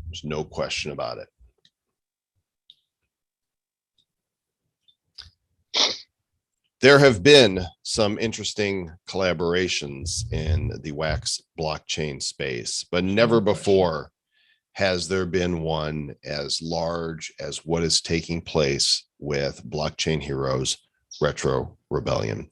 There's no question about it. There have been some interesting collaborations in the WAX blockchain space, but never before has there been one as large as what is taking place with Blockchain Heroes Retro Rebellion.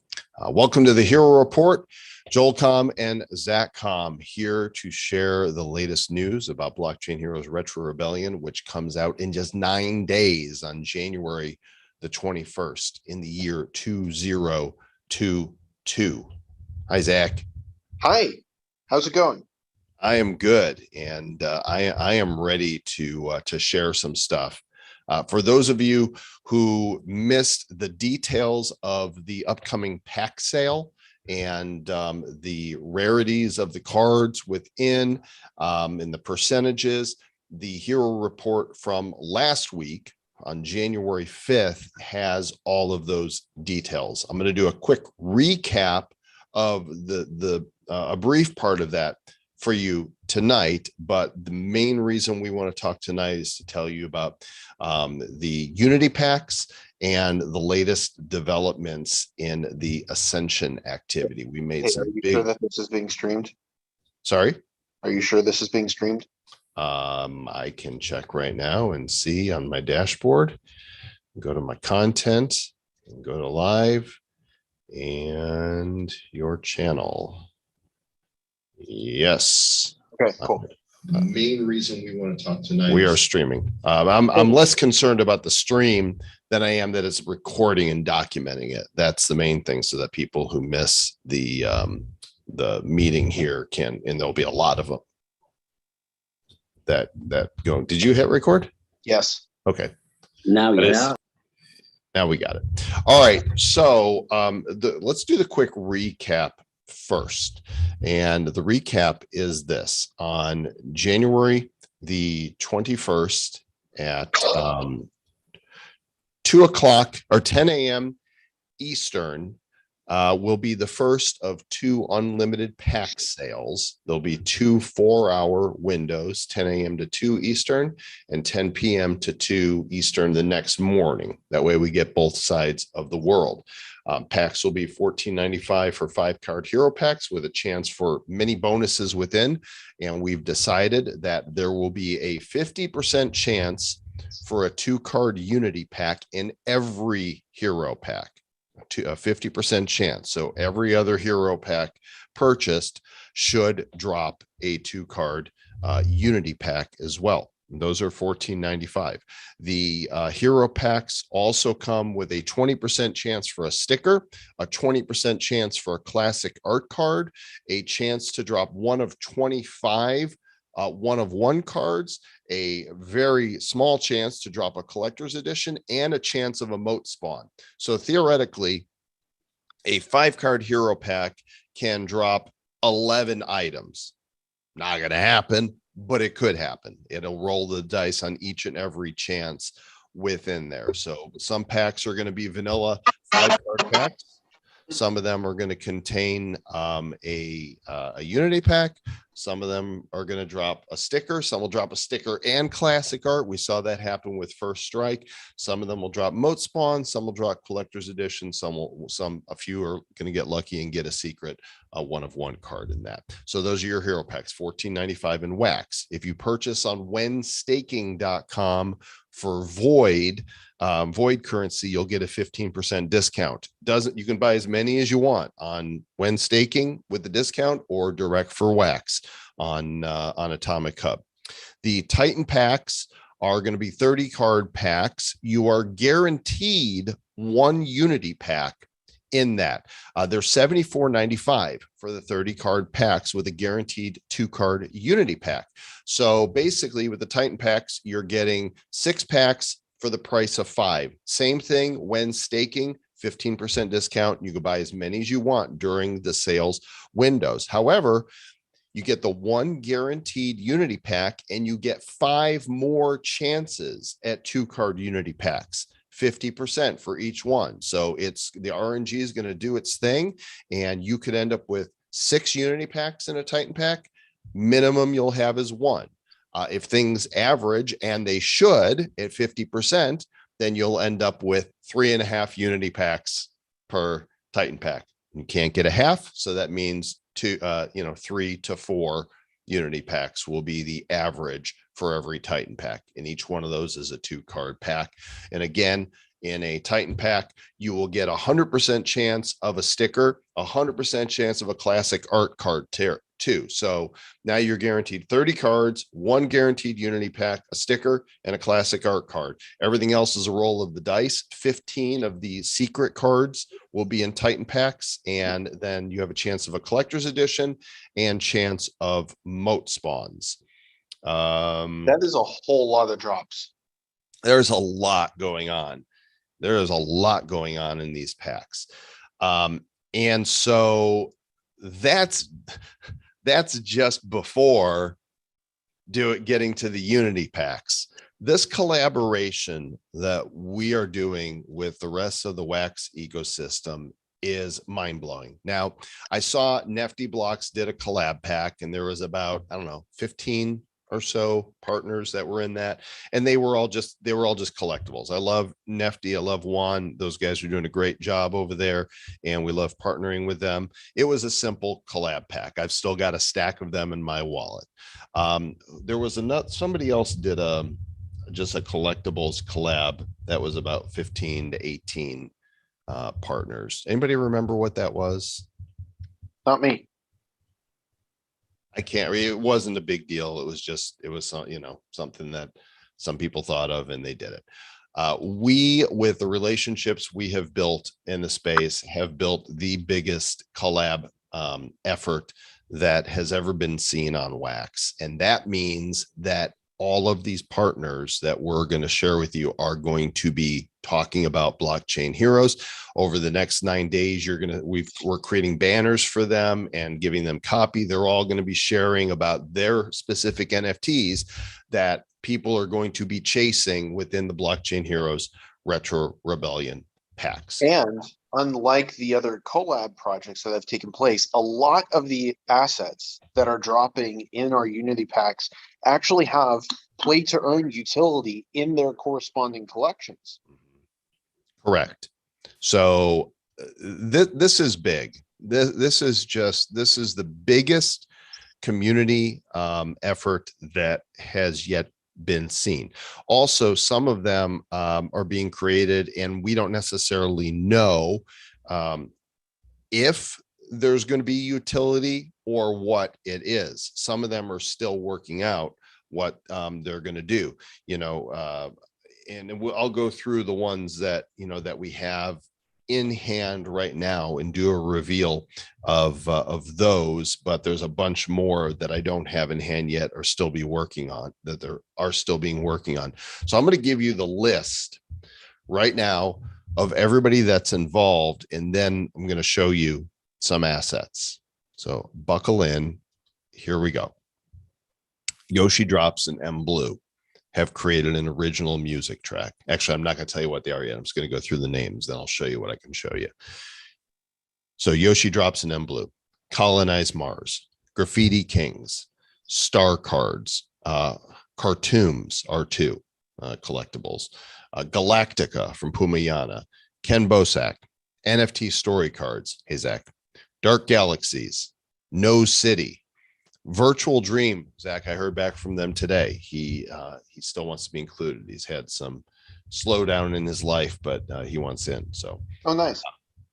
Welcome to the Hero Report. Joel Com and Zach Com here to share the latest news about Blockchain Heroes Retro Rebellion, which comes out in just 9 days on January the 21st in the year 2022. Hi, Zach. Hi, how's it going? I am good, and I am ready to share some stuff. For those of you who missed the details of the upcoming pack sale and the rarities of the cards within and the percentages, the Hero Report from last week on January 5th has all of those details. I'm going to do a quick recap of a brief part of that for you tonight, but the main reason we want to talk tonight is to tell you about the Unity packs and the latest developments in the Ascension activity. We made some Are you big... sure that this is being streamed? Sorry? Are you sure this is being streamed? I can check right now and see on my dashboard. Go to my content and go to live and your channel. Yes. Okay, cool. The main reason we want to talk tonight, we are streaming. I'm less concerned about the stream than I am that it's recording and documenting it. That's the main thing, so that people who miss the meeting here can, and there'll be a lot of them that go. Did you hit record? Yes. Okay. Now we got it. All right. So let's do the quick recap first. And the recap is this: on January the 21st at 2 o'clock or 10 a.m. Eastern will be the first of 2 unlimited pack sales. There'll be 2 4-hour windows, 10 a.m. to 2 Eastern and 10 p.m. to 2 Eastern the next morning. That way we get both sides of the world. Packs will be $14.95 for 5-card hero packs with a chance for many bonuses within. And we've decided that there will be a 50% chance for a 2-card Unity pack in every hero pack. To a 50% chance. So every other hero pack purchased should drop a 2-card Unity pack as well. And those are $14.95. The hero packs also come with a 20% chance for a sticker, a 20% chance for a classic art card, a chance to drop one of 25 one-of-one cards, a very small chance to drop a collector's edition, and a chance of a Motespawn. So theoretically, a 5-card hero pack can drop 11 items. Not going to happen, but it could happen. It'll roll the dice on each and every chance within there. So some packs are going to be vanilla 5-card packs. Some of them are going to contain a Unity pack. Some of them are going to drop a sticker. Some will drop a sticker and classic art. We saw that happen with First Strike. Some of them will drop Motespawns. Some will drop collector's edition. A few are going to get lucky and get a secret one-of-one card in that. So those are your hero packs, $14.95 in wax. If you purchase on whenstaking.com for void currency, you'll get a 15% discount. You can buy as many as you want on when staking with the discount, or direct for wax on Atomic Hub. The Titan packs are going to be 30-card packs. You are guaranteed 1 Unity pack in that. They're $74.95 for the 30-card packs with a guaranteed 2-card Unity pack. So basically with the Titan packs, you're getting 6 packs for the price of 5. Same thing when staking, 15% discount. You can buy as many as you want during the sales windows. However, you get the 1 guaranteed Unity pack and you get 5 more chances at 2-card Unity packs. 50% for each one. So it's the RNG is going to do its thing, and you could end up with 6 Unity packs in a Titan pack. Minimum you'll have is 1. If things average, and they should, at 50%, then you'll end up with 3.5 Unity packs per Titan pack. You can't get a half, so that means 3 to 4 Unity packs will be the average for every Titan pack, and each one of those is a 2-card pack. And again, in a Titan pack, you will get 100% chance of a sticker, 100% chance of a classic art card too. So now you're guaranteed 30 cards, 1 guaranteed Unity pack, a sticker, and a classic art card. Everything else is a roll of the dice. 15 of the secret cards will be in Titan packs, and then you have a chance of a collector's edition and chance of Motespawns. That is a whole lot of drops. There's a lot going on. There is a lot going on in these packs. And so that's just before getting to the Unity packs. This collaboration that we are doing with the rest of the WAX ecosystem is mind-blowing. Now, I saw Nifty Blocks did a collab pack, and there was about, I don't know, 15 or so partners that were in that, and they were all just collectibles. I love Nifty, I love Juan. Those guys are doing a great job over there, and we love partnering with them. It was a simple collab pack. I've still got a stack of them in my wallet. There was somebody else did just a collectibles collab that was about 15 to 18 partners. Anybody remember what that was? Not me. I can't read. It wasn't a big deal. It was something that some people thought of, and they did it. We, with the relationships we have built in the space, have built the biggest collab effort that has ever been seen on WAX. And that means that all of these partners that we're going to share with you are going to be talking about blockchain heroes over the next 9 days. We're creating banners for them and giving them copy. They're all going to be sharing about their specific NFTs that people are going to be chasing within the blockchain heroes Retro Rebellion packs. And unlike the other collab projects that have taken place, a lot of the assets that are dropping in our Unity packs actually have play to earn utility in their corresponding collections. Correct. So this is big. This is the biggest community effort that has yet been seen. Also, some of them are being created, and we don't necessarily know if there's going to be utility or what it is. Some of them are still working out what they're going to do, and I'll go through the ones that we have in hand right now and do a reveal of those, but there's a bunch more that I don't have in hand yet or still be working on, that there are still being working on. So I'm going to give you the list right now of everybody that's involved, and then I'm going to show you some assets. So buckle in. Here we go. Yoshi Drops and M Blue have created an original music track. Actually, I'm not going to tell you what they are yet. I'm just going to go through the names, then I'll show you what I can show you. So Yoshi Drops and M Blue, Colonize Mars, Graffiti Kings, Star Cards, Cartoons R2 collectibles, Galactica from Pumayana, Ken Bosak, NFT Story Cards, hey Zach, Dark Galaxies, No City, Virtual Dream. Zach, I heard back from them today. He still wants to be included. He's had some slowdown in his life, but he wants in. So, oh, nice.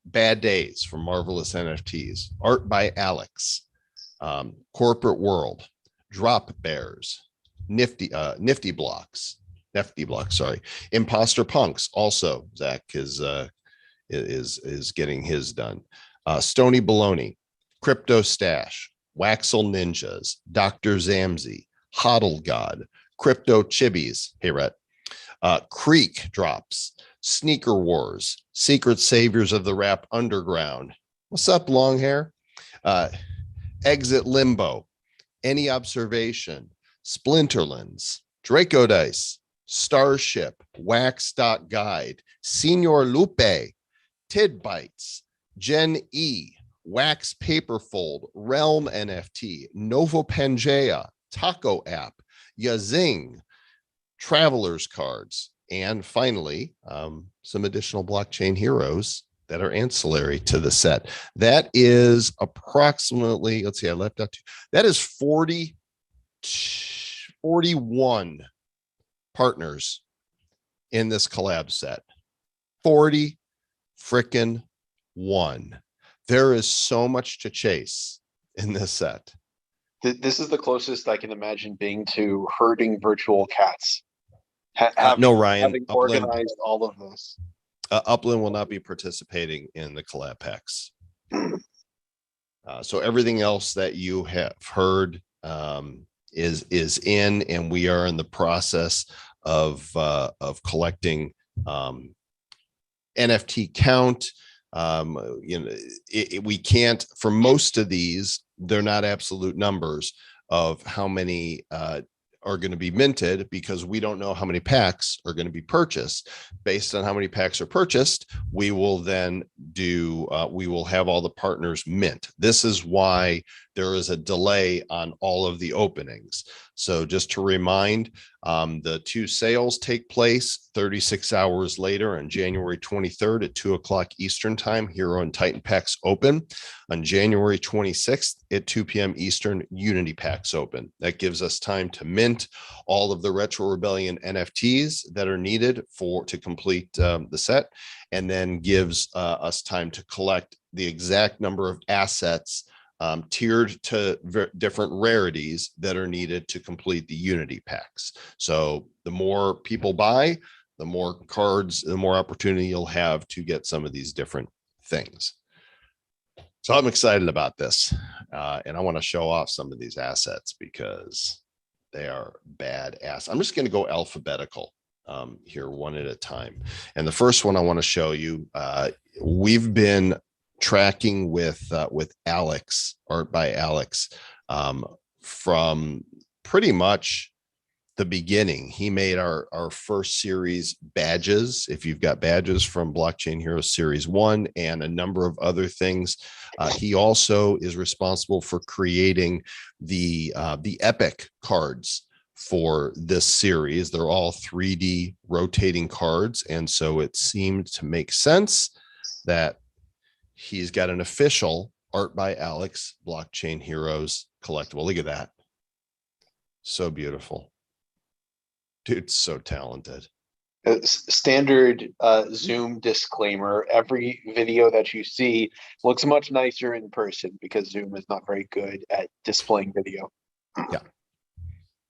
Bad Days from Marvelous NFTs, Art by Alex, Corporate World, Drop Bears, Nifty Blocks, sorry, Imposter Punks. Also, Zach is getting his done. Stony Baloney, Crypto Stash, Waxel Ninjas, Dr. Zamzi, Hodl God, Crypto Chibis, hey Rhett, Creek Drops, Sneaker Wars, Secret Saviors of the Rap Underground. What's up, long hair? Exit Limbo, Any Observation, Splinterlands, Draco Dice, Starship, Wax.Guide, Senior Lupe, Tid Bites, Gen E, Wax Paperfold, Realm NFT, Novo Pangea, Taco App, Yazing, travelers cards, and finally, some additional blockchain heroes that are ancillary to the set. That is approximately, let's see, I left out two. That is 41 partners in this collab set. 40 frickin' one. There is so much to chase in this set. This is the closest I can imagine being to herding virtual cats. No, Ryan, having Upland, organized all of this. Upland will not be participating in the collab packs. So everything else that you have heard is in, and we are in the process of collecting NFT count. We can't, for most of these, they're not absolute numbers of how many are going to be minted, because we don't know how many packs are going to be purchased. Based on how many packs are purchased, we will then we will have all the partners mint. This is why there is a delay on all of the openings. So just to remind, the two sales take place 36 hours later on January 23rd at 2:00 Eastern time. Hero and Titan packs open. On January 26th at 2 p.m. Eastern, Unity packs open. That gives us time to mint all of the Retro Rebellion NFTs that are needed to complete the set, and then gives us time to collect the exact number of assets tiered to different rarities that are needed to complete the Unity packs. So the more people buy, the more cards, the more opportunity you'll have to get some of these different things. So I'm excited about this, and I want to show off some of these assets because they are badass. I'm just going to go alphabetical here one at a time. And the first one I want to show you, we've been tracking with Alex, art by Alex, from pretty much the beginning. He made our first series badges. If you've got badges from Blockchain Heroes Series 1 and a number of other things, he also is responsible for creating the epic cards for this series. They're all 3D rotating cards, and so it seemed to make sense that he's got an official art by Alex Blockchain Heroes collectible. Look at that. So beautiful. Dude's so talented. Standard Zoom disclaimer. Every video that you see looks much nicer in person because Zoom is not very good at displaying video. Yeah.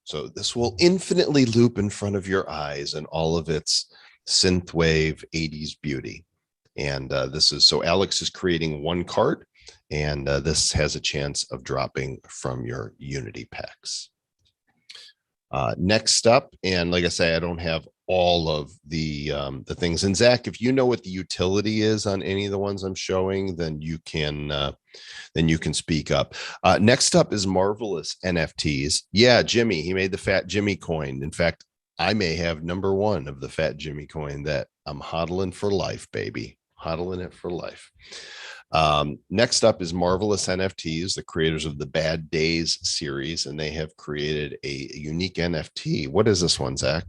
So this will infinitely loop in front of your eyes in all of its synthwave 80s beauty. And this is, so Alex is creating one card, and this has a chance of dropping from your Unity packs. Next up, and like I say, I don't have all of the things. And Zach, if you know what the utility is on any of the ones I'm showing, then you can speak up. Next up is Marvelous NFTs. Yeah, Jimmy, he made the Fat Jimmy coin. In fact, I may have number one of the Fat Jimmy coin that I'm hodling for life, baby. Hodling it for life. Next up is Marvelous NFTs, the creators of the Bad Days series, and they have created a unique NFT. What is this one, Zach?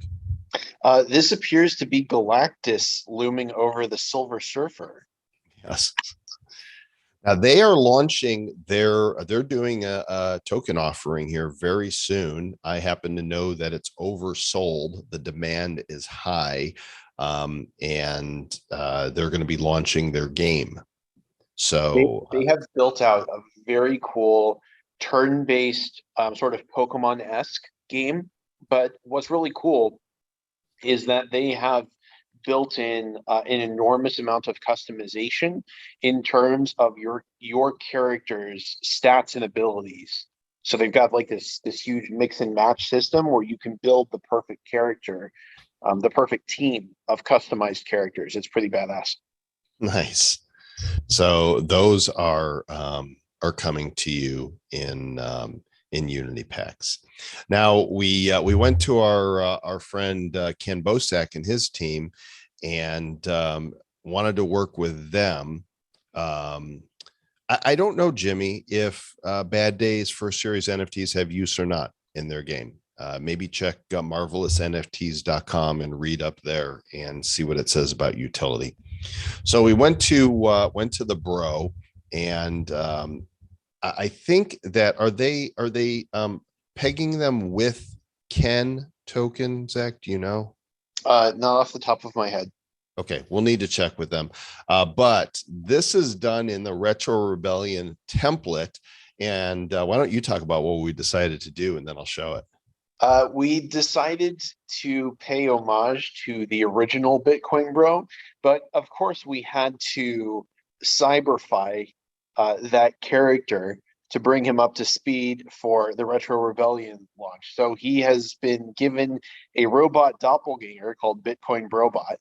This appears to be Galactus looming over the Silver Surfer. Yes. Now they are launching they're doing a token offering here very soon. I happen to know that it's oversold. The demand is high, and they're going to be launching their game. So they have built out a very cool turn-based sort of Pokemon-esque game. But what's really cool is that they have built in an enormous amount of customization in terms of your character's stats and abilities. So they've got like this huge mix and match system where you can build the perfect character, the perfect team of customized characters. It's pretty badass. Nice. So those are coming to you in Unity packs. Now we went to our friend Ken Bosak and his team, and wanted to work with them. I don't know, Jimmy, if Bad Days first series NFTs have use or not in their game. maybe check marvelousnfts.com and read up there and see what it says about utility. So we went to the bro, and I think that are they pegging them with Ken token, Zach? Do you know? Not off the top of my head. Okay, we'll need to check with them. But this is done in the Retro Rebellion template. And why don't you talk about what we decided to do, and then I'll show it. We decided to pay homage to the original Bitcoin Bro, but of course we had to cyberfy that character to bring him up to speed for the Retro Rebellion launch. So he has been given a robot doppelganger called Bitcoin Brobot.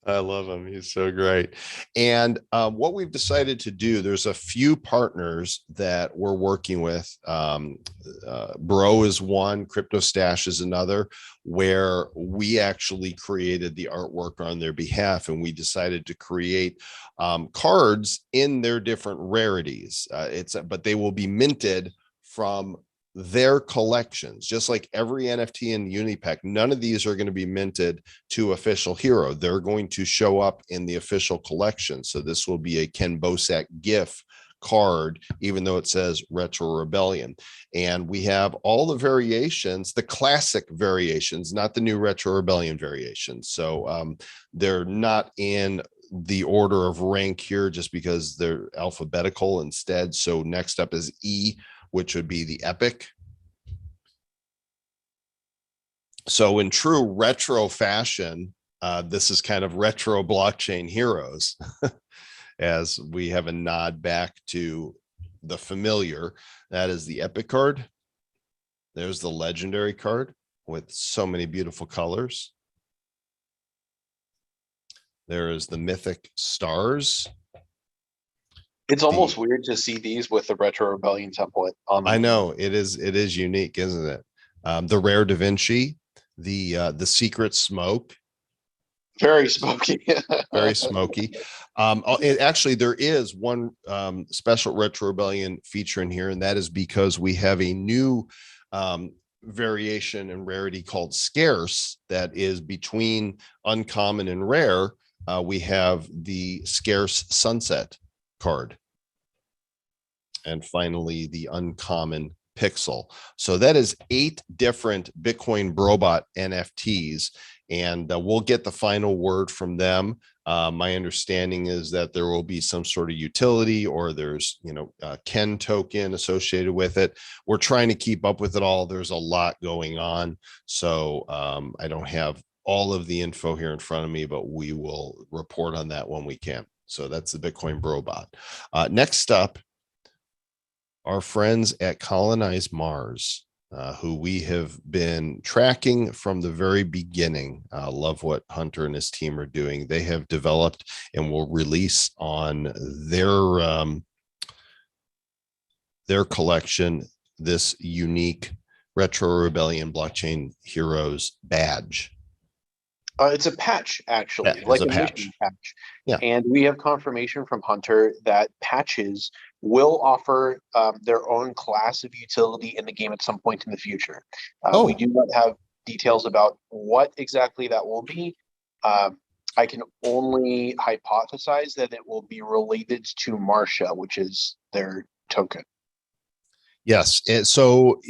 I love him. He's so great. And what we've decided to do, there's a few partners that we're working with. Bro is one, Crypto Stash is another, where we actually created the artwork on their behalf, and we decided to create cards in their different rarities. But they will be minted from their collections, just like every NFT in the Unity Pack. None of these are going to be minted to official hero. They're going to show up in the official collection. So this will be a Ken Bosak GIF card, even though it says Retro Rebellion. And we have all the variations, the classic variations, not the new Retro Rebellion variations. So they're not in the order of rank here just because they're alphabetical instead. So next up is E, which would be the epic. So in true retro fashion, this is kind of retro blockchain heroes, as we have a nod back to the familiar. That is the epic card. There's the legendary card with so many beautiful colors. There is the mythic stars. It's almost weird to see these with the Retro Rebellion template on them. I know it is unique, isn't it? The rare Da Vinci, the secret smoke. Very smoky. Very smoky. Actually, there is one special Retro Rebellion feature in here, and that is because we have a new variation and rarity called scarce that is between uncommon and rare. We have the scarce sunset card, and finally the uncommon pixel. So that is 8 different Bitcoin Brobot NFTs, and we'll get the final word from them. My understanding is that there will be some sort of utility, or there's Ken token associated with it. We're trying to keep up with it all. There's a lot going on, so I don't have all of the info here in front of me, but we will report on that when we can. So that's the Bitcoin Brobot. Next up, our friends at Colonize Mars, who we have been tracking from the very beginning. Love what Hunter and his team are doing. They have developed and will release on their collection this unique Retro Rebellion Blockchain Heroes badge. It's a patch, actually, Yeah, like a patch. patch. Yeah. And we have confirmation from Hunter that patches will offer their own class of utility in the game at some point in the future. We do not have details about what exactly that will be. I can only hypothesize that it will be related to Marcia, which is their token. Yes. And so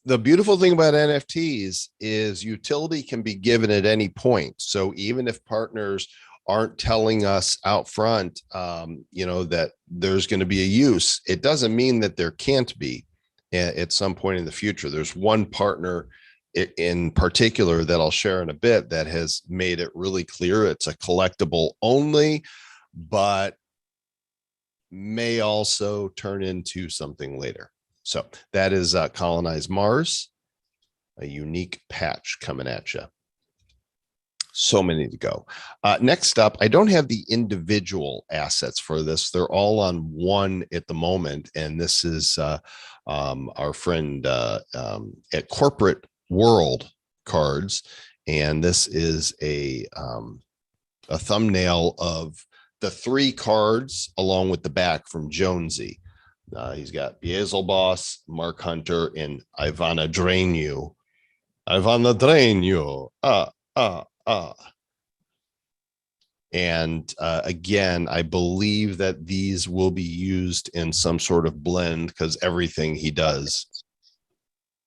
the beautiful thing about NFTs is utility can be given at any point. So even if partners aren't telling us out front, that there's going to be a use, it doesn't mean that there can't be at some point in the future. There's one partner in particular that I'll share in a bit that has made it really clear it's a collectible only, but may also turn into something later. So that is Colonize Mars, a unique patch coming at you. So many to go. Next up, I don't have the individual assets for this. They're all on one at the moment. And this is our friend at Corporate World Cards. And this is a thumbnail of the 3 cards along with the back from Jonesy. He's got Beelzebos, Mark Hunter, and Ivana Drain You. Ivana Drain You. And again, I believe that these will be used in some sort of blend because everything he does.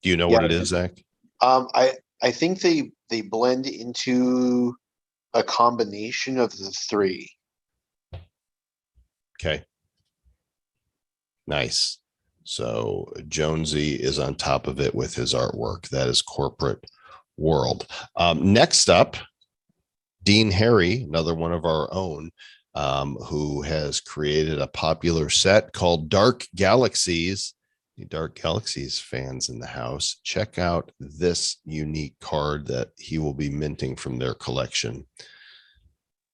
Do you know what it is, Zach? I think they blend into a combination of the three. Okay. Nice. So Jonesy is on top of it with his artwork. That is corporate world. Next up, Dean Harry, another one of our own, who has created a popular set called Dark Galaxies. The Dark Galaxies fans in the house, check out this unique card that he will be minting from their collection.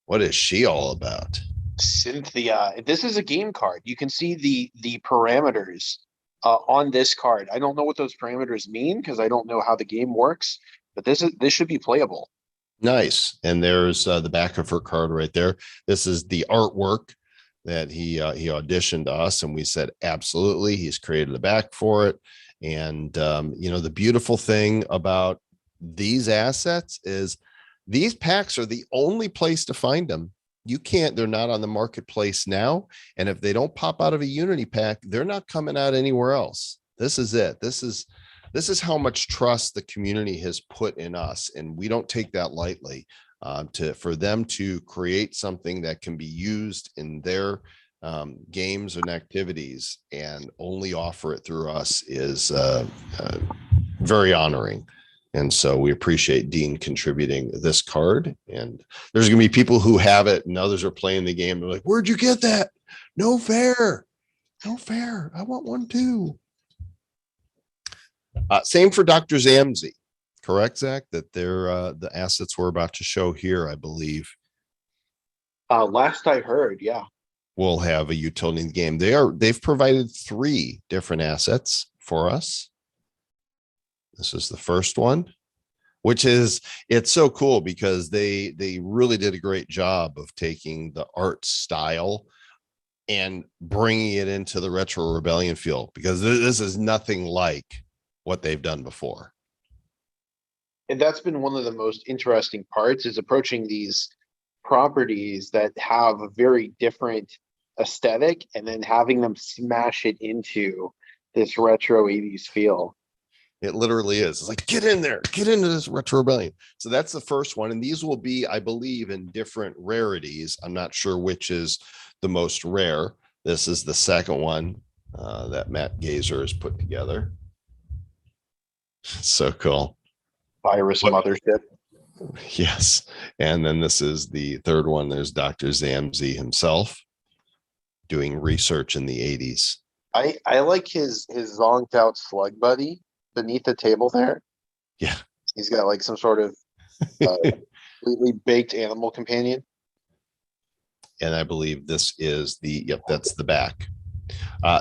What is she all about? Cynthia, this is a game card. You can see the parameters on this card. I don't know what those parameters mean because I don't know how the game works, but this should be playable. Nice. And there's the back of her card right there. This is the artwork that he auditioned us, and we said absolutely. He's created a back for it. And the beautiful thing about these assets is these packs are the only place to find them. They're not on the marketplace now. And if they don't pop out of a Unity pack, they're not coming out anywhere else. This is it. This is how much trust the community has put in us, and we don't take that lightly. For them to create something that can be used in their games and activities and only offer it through us is very honoring. And so we appreciate Dean contributing this card. And there's going to be people who have it and others are playing the game. They're like, where'd you get that? No fair. No fair. I want one too. Same for Dr. Zamzi, correct, Zach? That they're the assets we're about to show here, I believe. Last I heard, yeah. Will have a utility in the game. They've provided 3 different assets for us. This is the first one, which it's so cool because they really did a great job of taking the art style and bringing it into the Retro Rebellion field, because this is nothing like what they've done before. And that's been one of the most interesting parts, is approaching these properties that have a very different aesthetic and then having them smash it into this retro 80s feel. It literally is. It's like, get in there, get into this Retro Rebellion. So that's the first one. And these will be, I believe, in different rarities. I'm not sure which is the most rare. This is the second one that Matt Gazer has put together. So cool. Virus Mothership. Yes. And then this is the third one. There's Dr. Zamzi himself doing research in the 80s. I like his zonked out slug buddy beneath the table there. Yeah. He's got like some sort of completely baked animal companion. And I believe this is that's the back.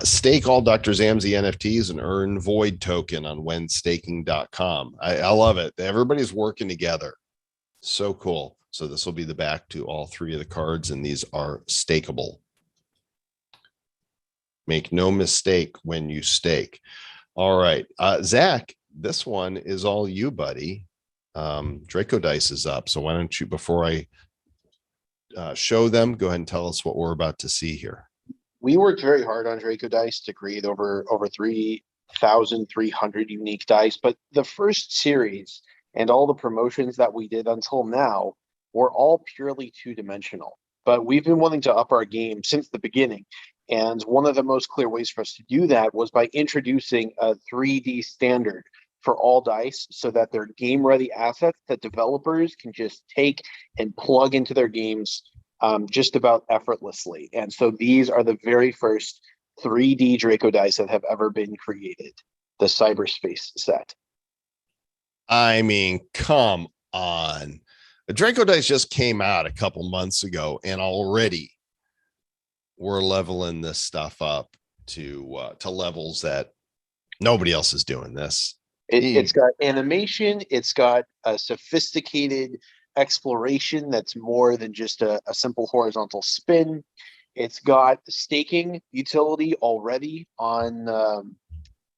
Stake all Dr. Zamzi NFTs and earn Void token on whenstaking.com. I love it. Everybody's working together. So cool. So this will be the back to all 3 of the cards, and these are stakeable. Make no mistake when you stake. All right. Zach, this one is all you, buddy. Draco Dice is up. So why don't you, before I show them, go ahead and tell us what we're about to see here. We worked very hard on Draco Dice to create over 3,300 unique dice, but the first series and all the promotions that we did until now were all purely 2-dimensional. But we've been wanting to up our game since the beginning. And one of the most clear ways for us to do that was by introducing a 3D standard for all dice, so that they're game-ready assets that developers can just take and plug into their games just about effortlessly. And so these are the very first 3D Draco dice that have ever been created, the cyberspace set. I mean, come on. The Draco dice just came out a couple months ago, and already we're leveling this stuff up to levels that nobody else is doing this. It's got animation. It's got a sophisticated exploration that's more than just a simple horizontal spin. It's got staking utility already on.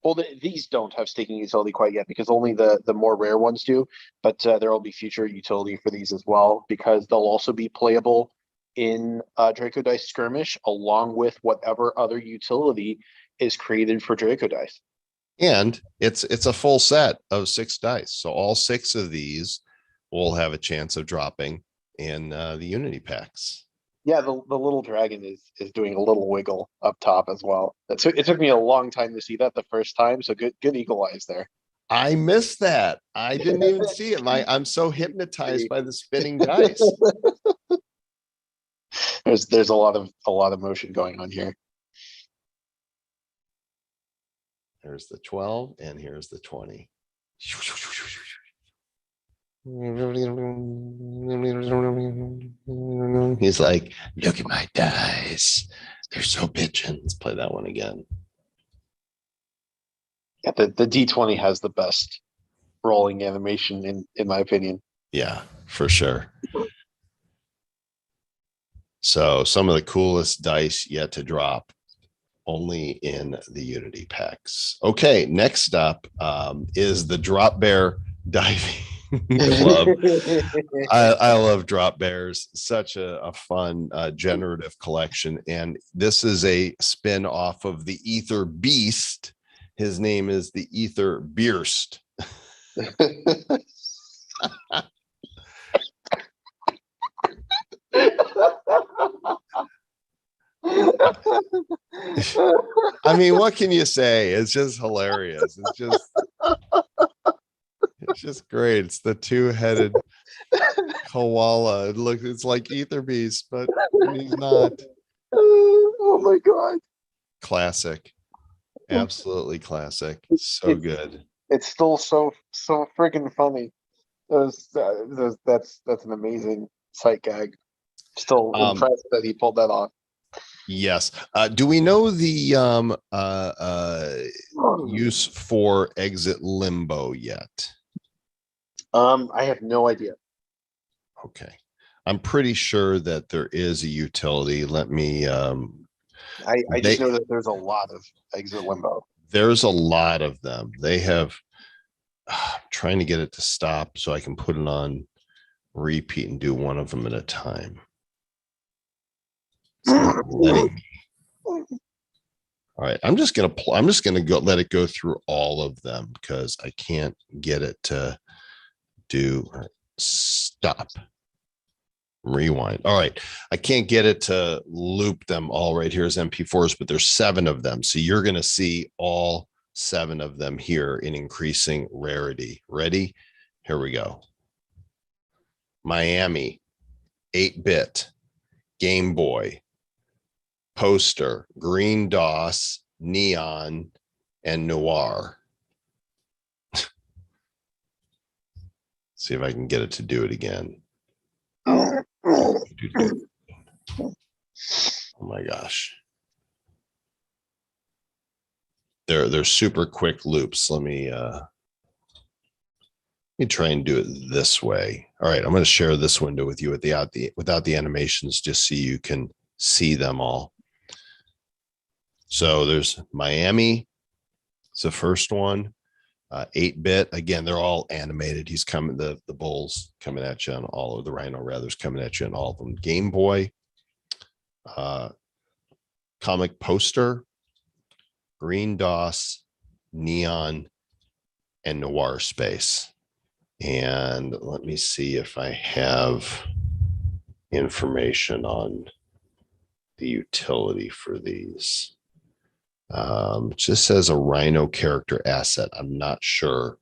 Well, these don't have staking utility quite yet because only the more rare ones do. But there will be future utility for these as well because they'll also be playable in Draco Dice Skirmish along with whatever other utility is created for Draco Dice. And it's a full set of 6 dice. So all 6 of these will have a chance of dropping in the Unity packs. Yeah, the little dragon is doing a little wiggle up top as well. It took me a long time to see that the first time, so good eagle eyes there. I missed that. I didn't even see it. I'm so hypnotized by the spinning dice. There's a lot of motion going on here. There's the 12 and here's the 20. He's like, look at my dice. They're so bitchin'. Let's play that one again. Yeah, the D20 has the best rolling animation in my opinion. Yeah, for sure. So some of the coolest dice yet to drop only in the Unity packs. Okay, next up is the Drop Bear Diving Club. I love Drop Bears. Such a fun generative collection. And this is a spin off of the Ether Beast. His name is the Ether Beerst. I mean, what can you say? It's just hilarious. It's just great. It's the 2-headed koala. It's like Ether Beast, but he's not. Oh my god. Classic. Absolutely classic. So good. It's still so freaking funny. That's an amazing sight gag. Still impressed that he pulled that off. Yes. Do we know the use for exit limbo yet? I have no idea. Okay. I'm pretty sure that there is a utility. Let me I just know that there's a lot of exit limbo. There's a lot of them. They have trying to get it to stop so I can put it on repeat and do one of them at a time. It's not letting me. All right, I'm just gonna go let it go through all of them because I can't get it to do stop. Rewind. All right, I can't get it to loop them all right here as MP4s, but there's 7 of them. So you're gonna see all 7 of them here in increasing rarity. Ready? Here we go. Miami, 8-bit, Game Boy, Poster, Green DOS, Neon, and Noir. See if I can get it to do it again. Oh my gosh. They're super quick loops. Let me try and do it this way. All right, I'm going to share this window with you without the animations just so you can see them all. So there's Miami. It's the first one. 8-bit. Again, they're all animated. He's coming, the bull's coming at you on all of the rhino rather's coming at you on all of them. Game Boy, Comic Poster, Green DOS, Neon, and Noir Space. And let me see if I have information on the utility for these. It just says a rhino character asset. I'm not sure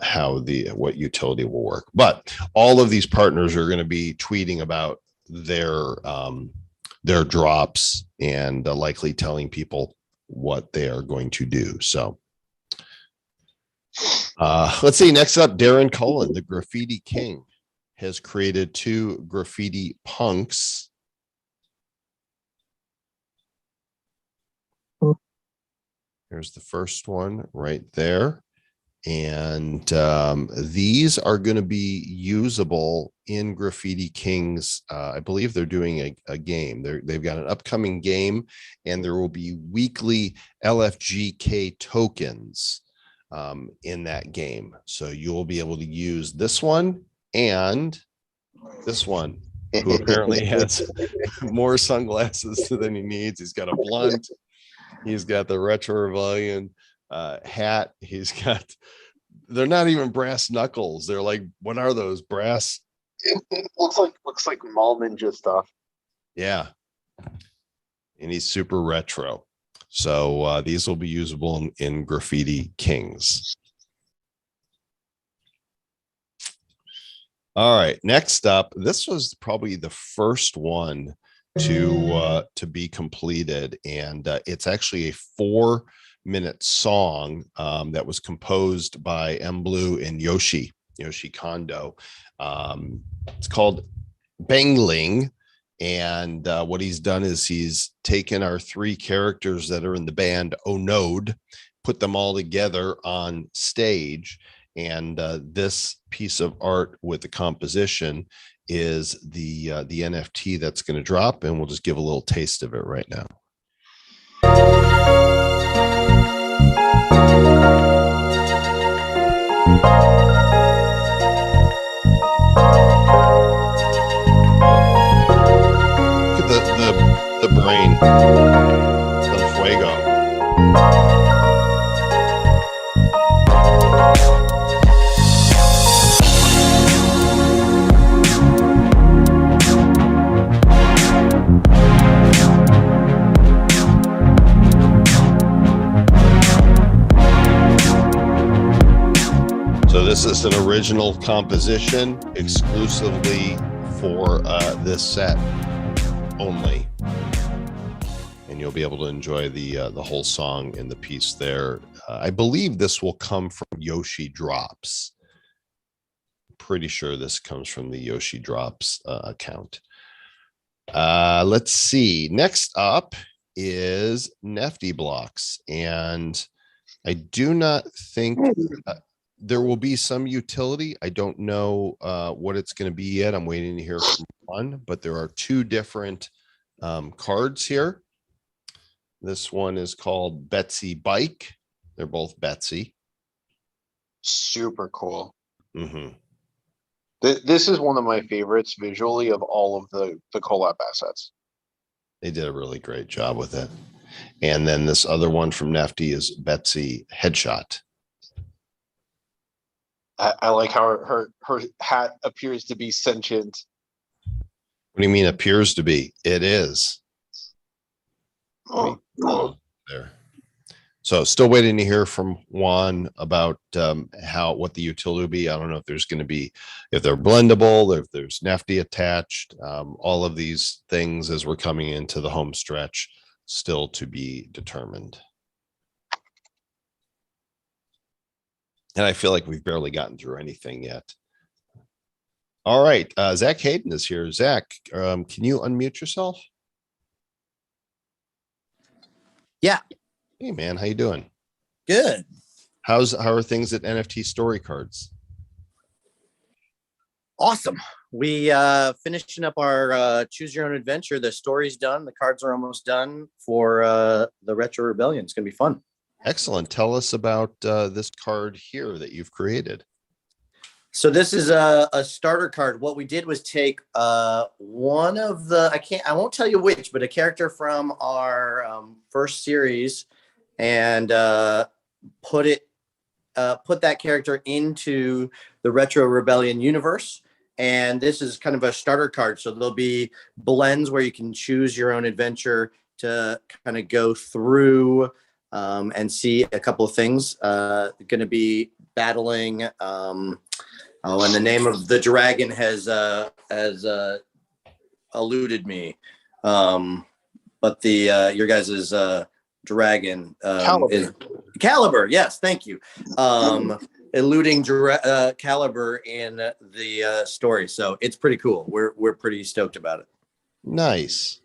how what utility will work, but all of these partners are going to be tweeting about their drops and likely telling people what they are going to do. So let's see. Next up, Darren Cullen, the Graffiti King, has created 2 graffiti punks. Here's the first one right there. And these are going to be usable in Graffiti Kings. I believe they're doing a game. They've got an upcoming game, and there will be weekly LFGK tokens in that game. So you'll be able to use this one and this one, who apparently has more sunglasses than he needs. He's got a blunt. He's got the Retro Rebellion hat. He's got, they're not even brass knuckles. They're like, what are those, brass? It looks like mall ninja stuff. Yeah. And he's super retro. So these will be usable in Graffiti Kings. All right, next up, this was probably the first one to be completed, and it's actually a 4-minute song that was composed by M Blue and Yoshi Kondo. It's called Bangling, and what he's done is he's taken our 3 characters that are in the band Oh Node, put them all together on stage. And this piece of art with the composition is the NFT that's going to drop, and we'll just give a little taste of it right now. Look at the brain, the fuego. So this is an original composition exclusively for this set only, and you'll be able to enjoy the whole song in the piece there. I believe this will come from Yoshi Drops. Pretty sure this comes from the Yoshi Drops account. Let's see. Next up is NFT blocks, and I do not think there will be some utility. I don't know what it's going to be yet. I'm waiting to hear from one, but there are 2 different cards here. This one is called Betsy Bike. They're both Betsy. Super cool. Mm-hmm. This is one of my favorites visually of all of the collab assets. They did a really great job with it. And then this other one from Nefty is Betsy Headshot. I like how her hat appears to be sentient. What do you mean appears to be? It is. Oh. There. So still waiting to hear from Juan about what the utility will be. I don't know if there's going to be, if they're blendable, if there's Nefty attached, all of these things as we're coming into the home stretch, still to be determined. And I feel like we've barely gotten through anything yet. All right, Zach Hayden is here. Zach, can you unmute yourself? Yeah. Hey man, how you doing? Good. How are things at NFT Story Cards? Awesome. We finishing up our choose your own adventure. The story's done. The cards are almost done for the Retro Rebellion. It's gonna be fun. Excellent. Tell us about this card here that you've created. So this is a starter card. What we did was take one of the, I won't tell you which, but a character from our first series, and put that character into the Retro Rebellion universe. And this is kind of a starter card. So there'll be blends where you can choose your own adventure to kind of go through and see a couple of things. Going to be battling. And the name of the dragon has eluded me. But the your guys's dragon is Caliber. Yes, thank you. Eluding Caliber in the story, so it's pretty cool. We're pretty stoked about it. Nice.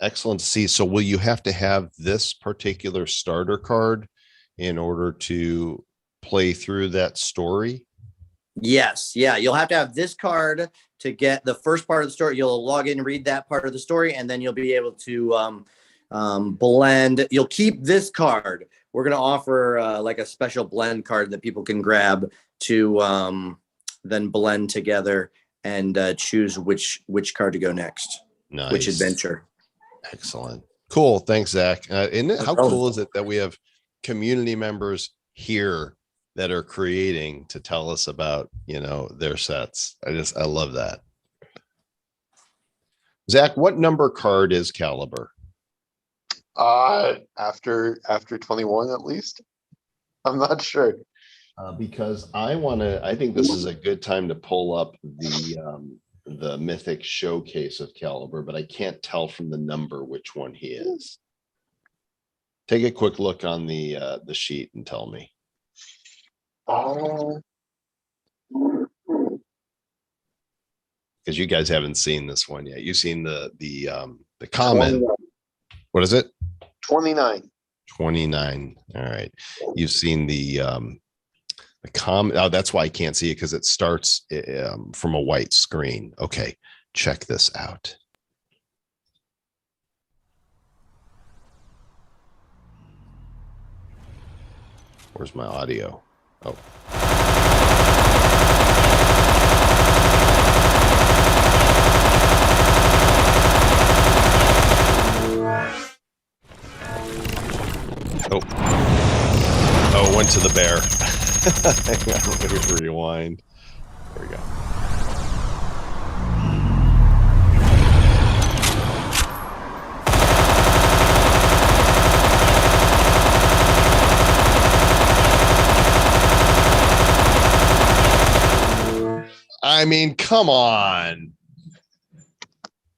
Excellent to see. So will you have to have this particular starter card in order to play through that story? Yes. Yeah. You'll have to have this card to get the first part of the story. You'll log in and read that part of the story, and then you'll be able to blend. You'll keep this card. We're going to offer like a special blend card that people can grab to then blend together and choose which card to go next. Nice. Which adventure. Excellent. Cool. Thanks, Zach. And how problem. cool is it that we have community members here that are creating to tell us about, you know, their sets? I love that. Zach, what number card is Caliber? After 21 at least. I'm not sure. Because I think this is a good time to pull up the mythic showcase of Caliber, but I can't tell from the number which one he is. Take a quick look on the sheet and tell me. Because you guys haven't seen this one yet. You've seen the common. 29. What is it? 29. 29. All right. You've seen the common. Oh, that's why I can't see it, because it starts from a white screen. Okay, check this out. Where's my audio? Oh. Oh, went to the bear. Hang on, let me rewind. There we go. I mean, come on.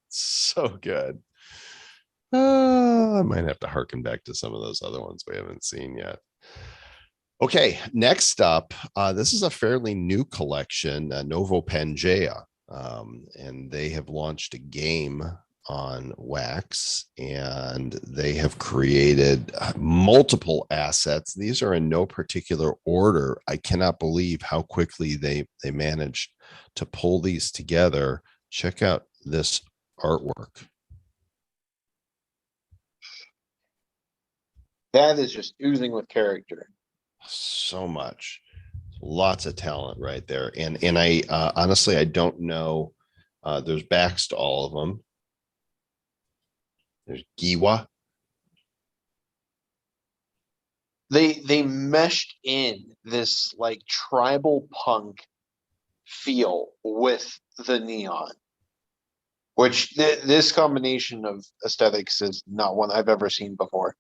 So good. I might have to harken back to some of those other ones we haven't seen yet. Okay, next up, this is a fairly new collection, Novo Pangea, and they have launched a game on WAX, and they have created multiple assets. These are in no particular order. I cannot believe how quickly they managed to pull these together. Check out this artwork. That is just oozing with character. So much, lots of talent right there. And I honestly, I don't know. There's backs to all of them. There's Giwa. They meshed in this like tribal punk feel with the neon, which this combination of aesthetics is not one I've ever seen before.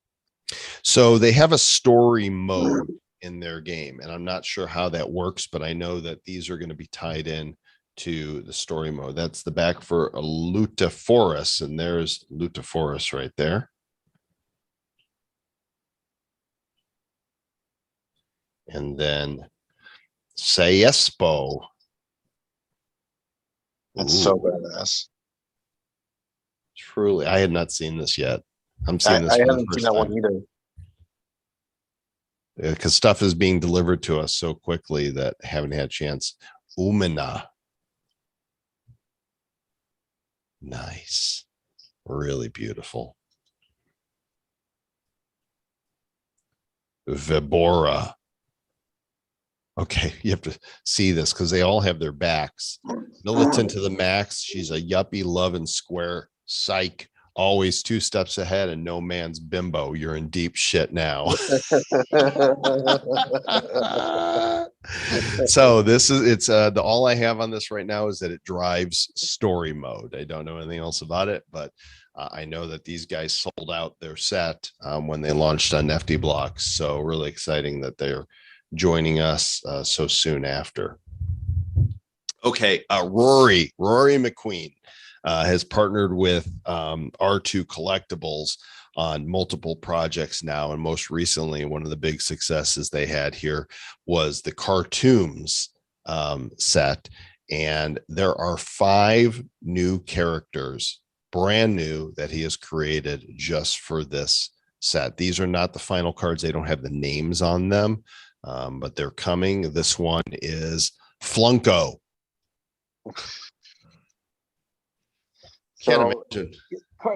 So they have a story mode in their game, and I'm not sure how that works, but I know that these are going to be tied in to the story mode. That's the back for a Lutaforus, and there's Lutaforus right there. And then Sayespo. That's so badass. Truly, I had not seen this yet. I'm seeing this. I haven't seen that one either. Because stuff is being delivered to us so quickly that I haven't had a chance. Umina. Nice. Really beautiful. Vibora. Okay, you have to see this because they all have their backs. Militant to the max. She's a yuppie loving square psych. Always 2 steps ahead and no man's bimbo. You're in deep shit now. So this is, it's the all I have on this right now is that it drives story mode. I don't know anything else about it, but I know that these guys sold out their set when they launched on NFT Blocks. So really exciting that they're joining us so soon after. Okay, Rory McQueen has partnered with R2 Collectibles on multiple projects now, and most recently one of the big successes they had here was the cartoons set, and there are 5 new characters, brand new, that he has created just for this set. These are not the final cards. They don't have the names on them, but they're coming. This one is Flunko. Can't imagine.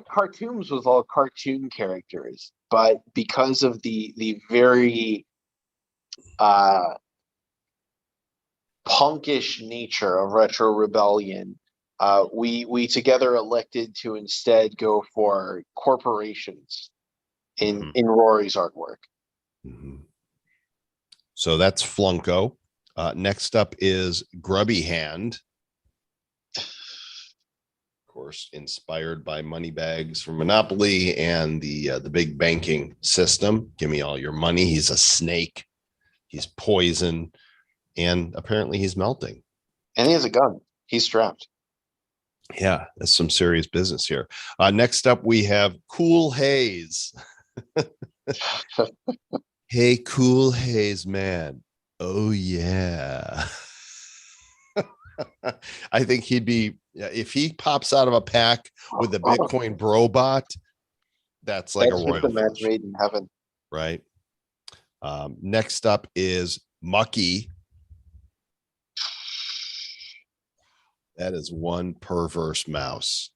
Cartoons was all cartoon characters, but because of the very punkish nature of Retro Rebellion, we together elected to instead go for corporations in Rory's artwork. So that's Flunko. Next up is Grubby Hand. Of course, inspired by Moneybags from Monopoly and the big banking system. Give me all your money. He's a snake. He's poison. And apparently he's melting. And he has a gun. He's strapped. Yeah, that's some serious business here. Next up, we have Cool Haze. Hey, Cool Haze, man. Oh, yeah. I think he'd be, if he pops out of a pack with a Bitcoin bro bot, that's like a royal match made in heaven. Right. Next up is Mucky. That is one perverse mouse.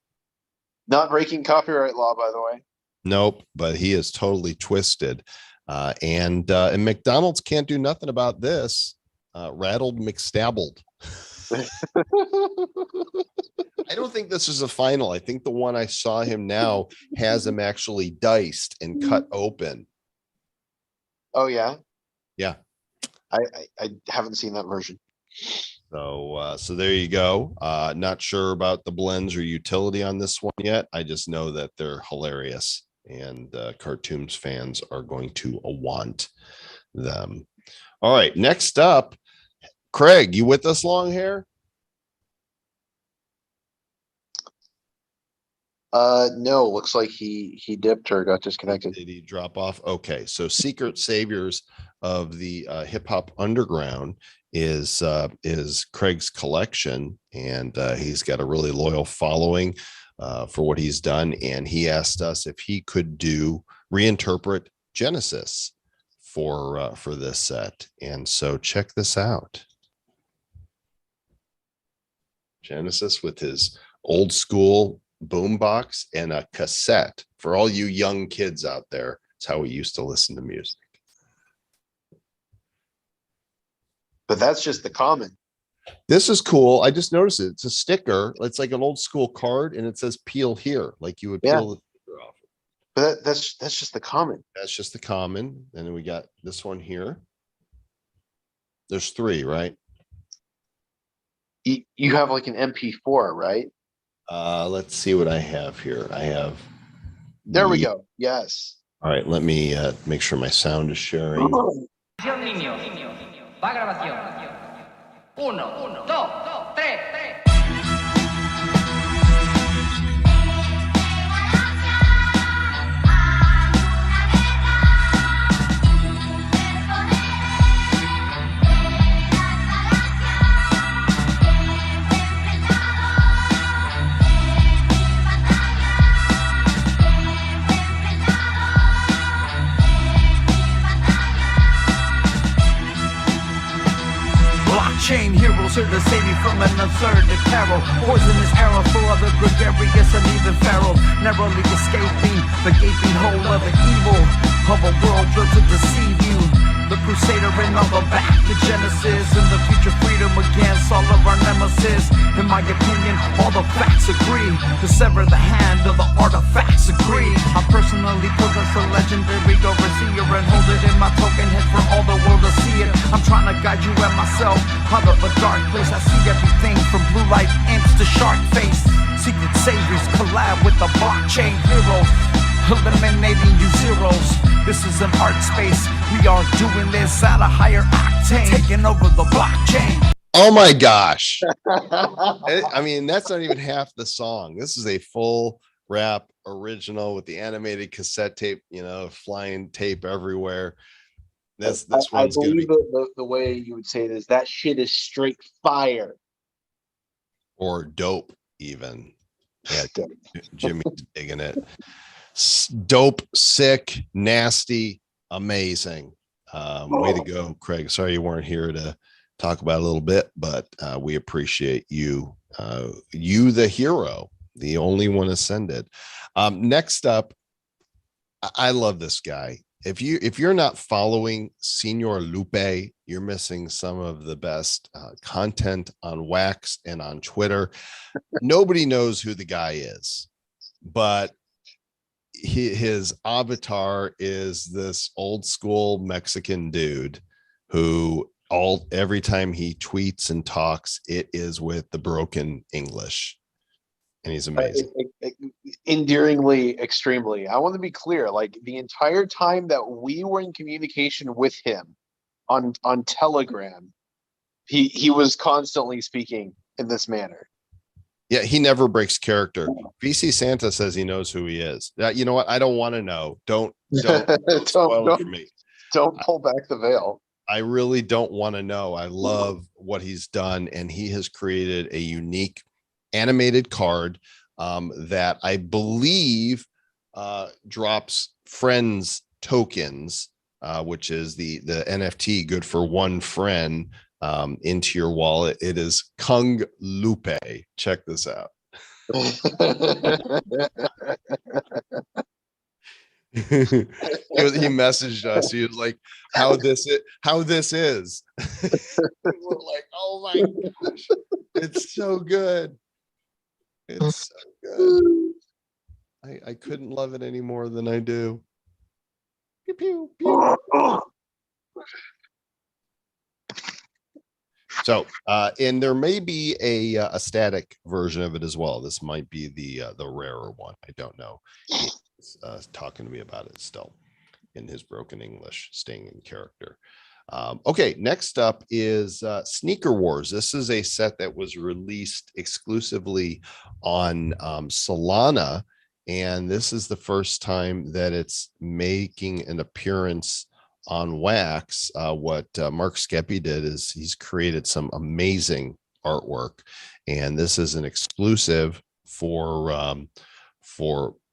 Not breaking copyright law, by the way. Nope, but he is totally twisted. And McDonald's can't do nothing about this. Rattled McStabbled. I don't think this is a final. I think the one I saw him now has him actually diced and cut open. Oh, yeah? Yeah. I haven't seen that version. So there you go. Not sure about the blends or utility on this one yet. I just know that they're hilarious, and cartoons fans are going to want them. All right, next up, Craig, you with us, long hair? No, looks like he dipped or got disconnected. Did he drop off? Okay, so Secret Saviors of the Hip Hop Underground is Craig's collection, and he's got a really loyal following for what he's done, and he asked us if he could reinterpret Genesis for this set. And so check this out. Genesis with his old school boombox and a cassette. For all you young kids out there, it's how we used to listen to music. But that's just the common. This is cool. I just noticed it. It's a sticker. It's like an old school card, and it says "peel here," like you would peel the sticker off. But that's just the common. That's just the common. And then we got this one here. There's three, right? You have like an MP4, right? Let's see what I have here. I have. There we go. Yes. All right. Let me make sure my sound is sharing. Va grabación. 1, 2, 3. Blockchain heroes here to save you from an absurd peril. Poisonous arrow full of the gregarious and even feral. Narrowly escaping the gaping hole of the evil of a world built to deceive you. The crusader in all the back to Genesis, and the future freedom against all of our nemesis. In my opinion, all the facts agree. To sever the hand of the artifacts agree. I personally possess a legendary overseer and hold it in my token head for all the world to see it. I'm trying to guide you and myself out of a dark place. I see everything from blue light imps to shark face. Secret saviors collab with the blockchain heroes, eliminating you zeros. This is an art space. We are doing this at a higher octane, taking over the blockchain. Oh my gosh. I mean, that's not even half the song. This is a full rap original with the animated cassette tape, flying tape everywhere. This one's going to be the way you would say it is that shit is straight fire. Or dope even. Yeah, Jimmy's digging it. Dope, sick, nasty, amazing. Way to go, Craig. Sorry you weren't here to talk about it a little bit, but we appreciate you. You, the hero, the only one ascended. Next up, I love this guy. If you're not following Senor Lupe, you're missing some of the best content on Wax and on Twitter. Nobody knows who the guy is, but his avatar is this old school Mexican dude who every time he tweets and talks, it is with the broken English. And he's amazing. Endearingly, extremely. I want to be clear, like the entire time that we were in communication with him on Telegram, he was constantly speaking in this manner. Yeah, he never breaks character. VC Santa says he knows who he is. You know what? I don't want to know. Don't spoil it for me. Don't pull back the veil. I really don't want to know. I love what he's done, and he has created a unique animated card that I believe drops friends tokens, which is the NFT good for one friend, into your wallet. It is Kung Lupe. Check this out. He messaged us. He was like, how this is. We're like, oh my gosh, it's so good. It's so good. I couldn't love it any more than I do. Pew, pew, pew. So, and there may be a static version of it as well. This might be the rarer one. I don't know. He's talking to me about it still in his broken English, staying in character. Okay, next up is Sneaker Wars. This is a set that was released exclusively on Solana, and this is the first time that it's making an appearance on Wax. What Mark Skeppy did is he's created some amazing artwork, and this is an exclusive for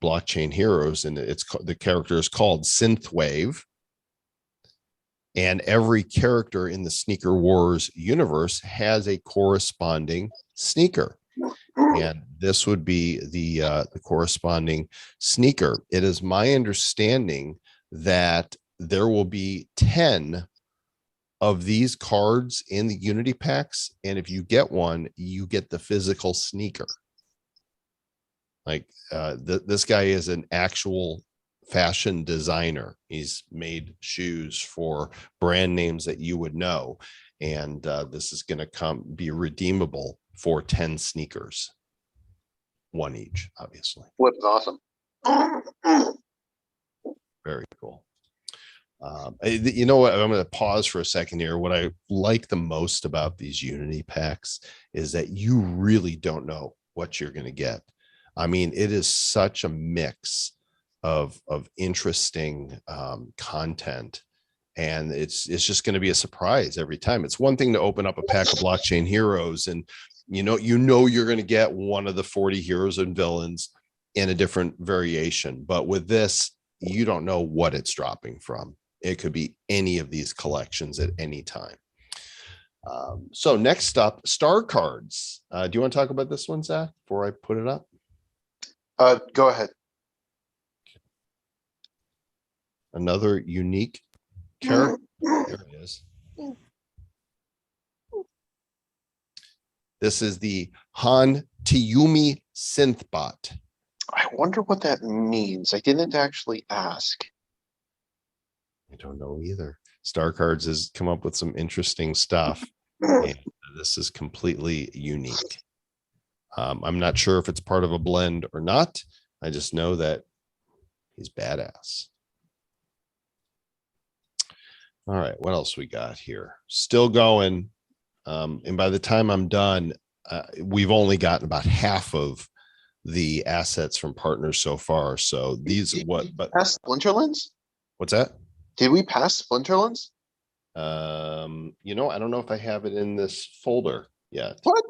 Blockchain Heroes, and the character is called Synthwave. And every character in the Sneaker Wars universe has a corresponding sneaker. And this would be the corresponding sneaker. It is my understanding that there will be 10 of these cards in the Unity packs. And if you get one, you get the physical sneaker. Like this guy is an actual fashion designer. He's made shoes for brand names that you would know, and this is going to be redeemable for 10 sneakers, one each, obviously. Which is awesome. Very cool. You know what, I'm going to pause for a second here. What I like the most about these Unity packs is that you really don't know what you're going to get. I mean, it is such a mix of interesting content, and it's just going to be a surprise every time. It's one thing to open up a pack of Blockchain Heroes, and you know you're going to get one of the 40 heroes and villains in a different variation. But with this, you don't know what it's dropping from. It could be any of these collections at any time. So next up, star cards. Do you want to talk about this one, Zach, before I put it up? Go ahead. Another unique character. There it is. This is the Han Tiyumi Synthbot. I wonder what that means. I didn't actually ask. I don't know either. Star Cards has come up with some interesting stuff, and this is completely unique. I'm not sure if it's part of a blend or not. I just know that he's badass. All right, what else we got here? Still going. And by the time I'm done, we've only gotten about half of the assets from partners so far. So these but pass Splinterlands? What's that? Did we pass Splinterlands? I don't know if I have it in this folder yet. What?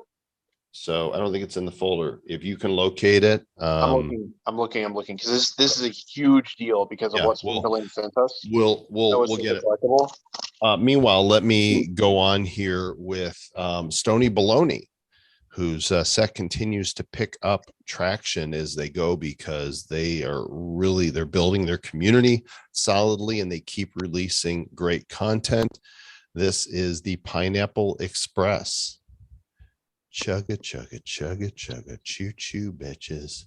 So I don't think it's in the folder. If you can locate it, I'm looking because this is a huge deal because of yeah, what Splinterland sent us. we'll It's get a it. collectible. Meanwhile, let me go on here with Stony Baloney, whose set continues to pick up traction as they go, because they're building their community solidly and they keep releasing great content. This is the Pineapple Express. Chugga, chugga, chugga, chugga, choo choo, bitches.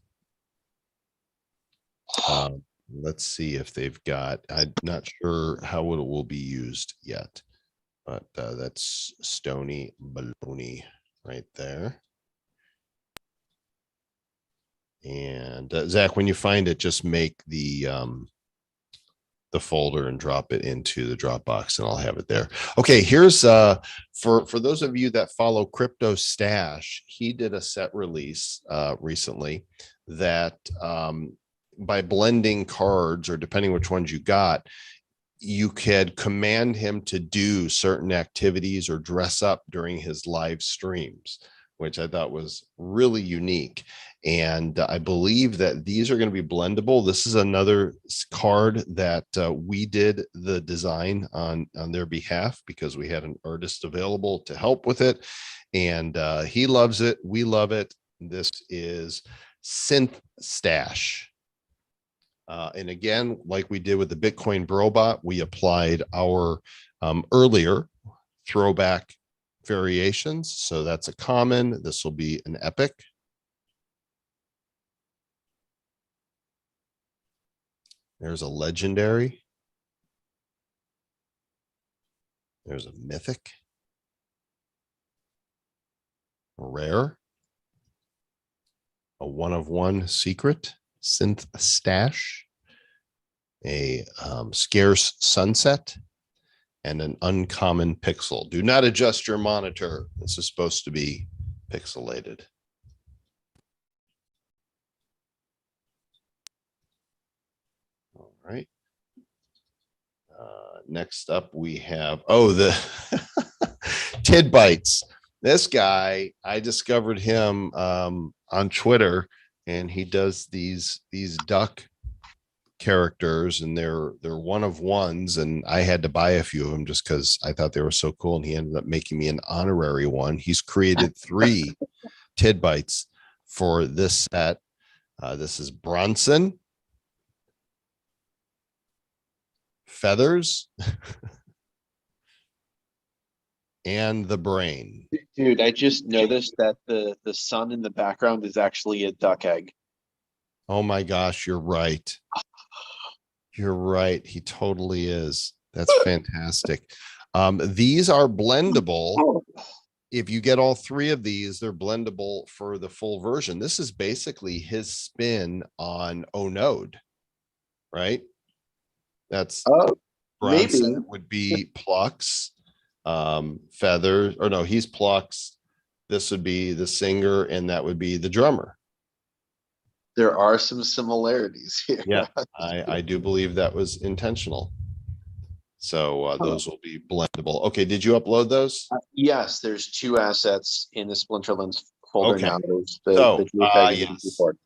Let's see if they've got, I'm not sure how it will be used yet, but that's Stony Baloney right there. And Zach, when you find it, just make the folder and drop it into the Dropbox and I'll have it there. Okay, here's for those of you that follow Crypto Stash, he did a set release recently that by blending cards, or depending which ones you got, you could command him to do certain activities or dress up during his live streams, which I thought was really unique. And I believe that these are going to be blendable. This is another card that we did the design on their behalf because we had an artist available to help with it. And he loves it. We love it. This is Synth Stash. And again, like we did with the Bitcoin Brobot, we applied our earlier throwback variations. So that's a common. This will be an epic. There's a legendary. There's a mythic. A rare. A one-of-one secret. Synth Stash. A scarce sunset. And an uncommon pixel. Do not adjust your monitor. This is supposed to be pixelated. All right. Next up, we have, the Tidbites. This guy, I discovered him on Twitter, and he does these duck characters, and they're one of ones, and I had to buy a few of them just because I thought they were so cool, and he ended up making me an honorary one. He's created 3 Tidbites for this set. This is Bronson, Feathers, and the Brain. Dude, I just noticed that the sun in the background is actually a duck egg. Oh my gosh, you're right. You're right. He totally is. That's fantastic. These are blendable. If you get all 3 of these, they're blendable for the full version. This is basically his spin on Node, right? That's Bronson maybe. would be Plucks, Feathers, or no, he's Plucks. This would be the singer, and that would be the drummer. There are some similarities here. Yeah, I do believe that was intentional. So those will be blendable. Okay, did you upload those? Yes, there's 2 assets in the Splinterlands folder Okay. now. There's So, the JPEG and yes. the report.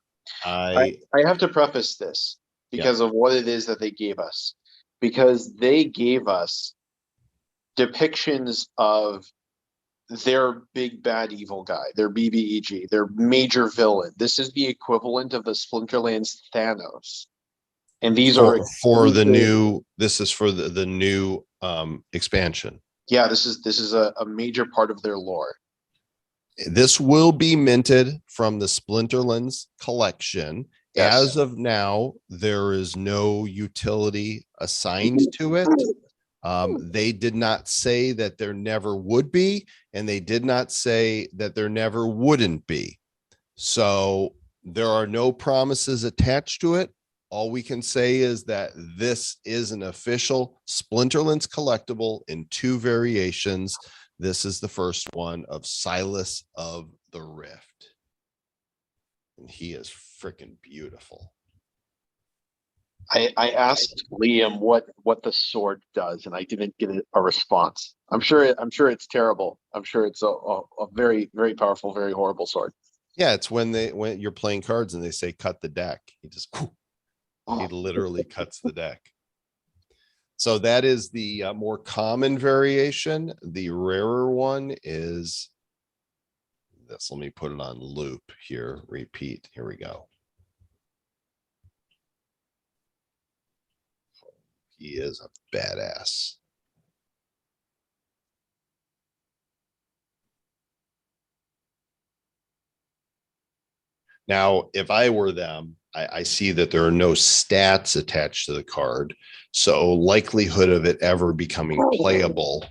I have to preface this because of what it is that they gave us. Because they gave us depictions of their big bad evil guy, their BBEG, their major villain. This is the equivalent of the Splinterlands Thanos. And these are for the new, this is for the new expansion. Yeah, this is a major part of their lore. This will be minted from the Splinterlands collection. Yes. As of now, there is no utility assigned to it. They did not say that there never would be, and they did not say that there never wouldn't be. So there are no promises attached to it. All we can say is that this is an official Splinterlands collectible in 2 variations. This is the first one of Silas of the Rift. And he is freaking beautiful. I asked Liam what the sword does, and I didn't get a response. I'm sure it's terrible. I'm sure it's a very, very powerful, very horrible sword. Yeah, it's when you're playing cards and they say cut the deck. He just he Oh, literally cuts the deck. So that is the more common variation. The rarer one is this. Let me put it on loop here. Repeat. Here we go. He is a badass. Now, if I were them, I see that there are no stats attached to the card. So likelihood of it ever becoming playable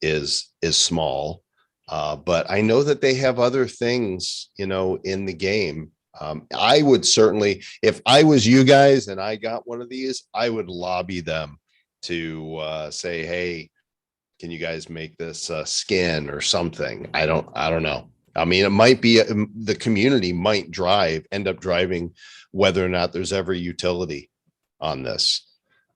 is small. But I know that they have other things, you know, in the game. I would certainly, if I was you guys and I got one of these, I would lobby them to say, hey, can you guys make this skin or something? I don't know. I mean, it might be the community might end up driving whether or not there's ever utility on this.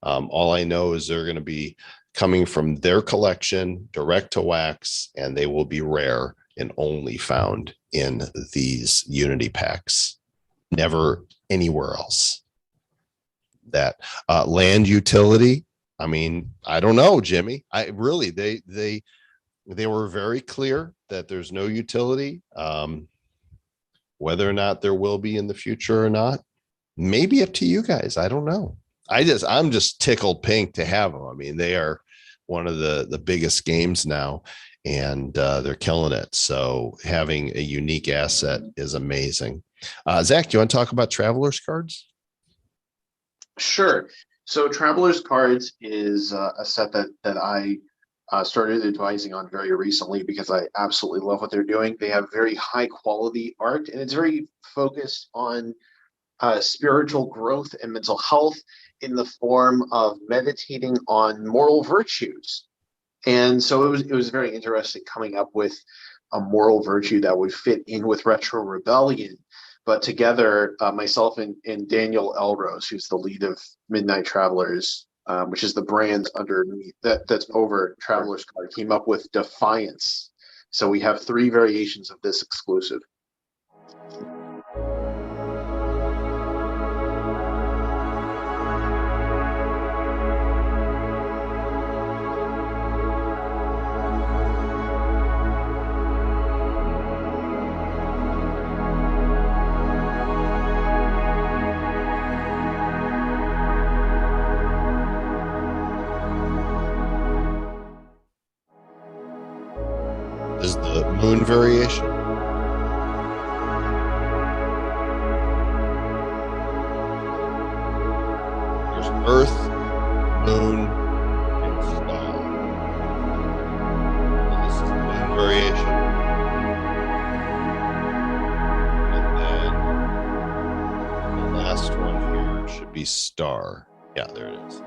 All I know is they're going to be coming from their collection direct to wax, and they will be rare and only found in these Unity packs, never anywhere else. That land utility. I mean, I don't know, Jimmy. I really, they were very clear that there's no utility. Whether or not there will be in the future or not, maybe up to you guys. I don't know. I'm just tickled pink to have them. I mean, they are one of the biggest games now, and they're killing it. So having a unique asset is amazing. Zach, do you want to talk about Travelers cards? sure. So Travelers Cards is a set that I started advising on very recently because I absolutely love what they're doing. They have very high quality art, and it's very focused on spiritual growth and mental health in the form of meditating on moral virtues. And so it was very interesting coming up with a moral virtue that would fit in with Retro Rebellion. But together, myself and Daniel Elrose, who's the lead of Midnight Travelers, which is the brand underneath that's over Travelers Card, came up with Defiance. So we have 3 variations of this exclusive. Is the moon variation? There's Earth, Moon, and Star. And this is the moon variation. And then the last one here should be Star. Yeah, there it is.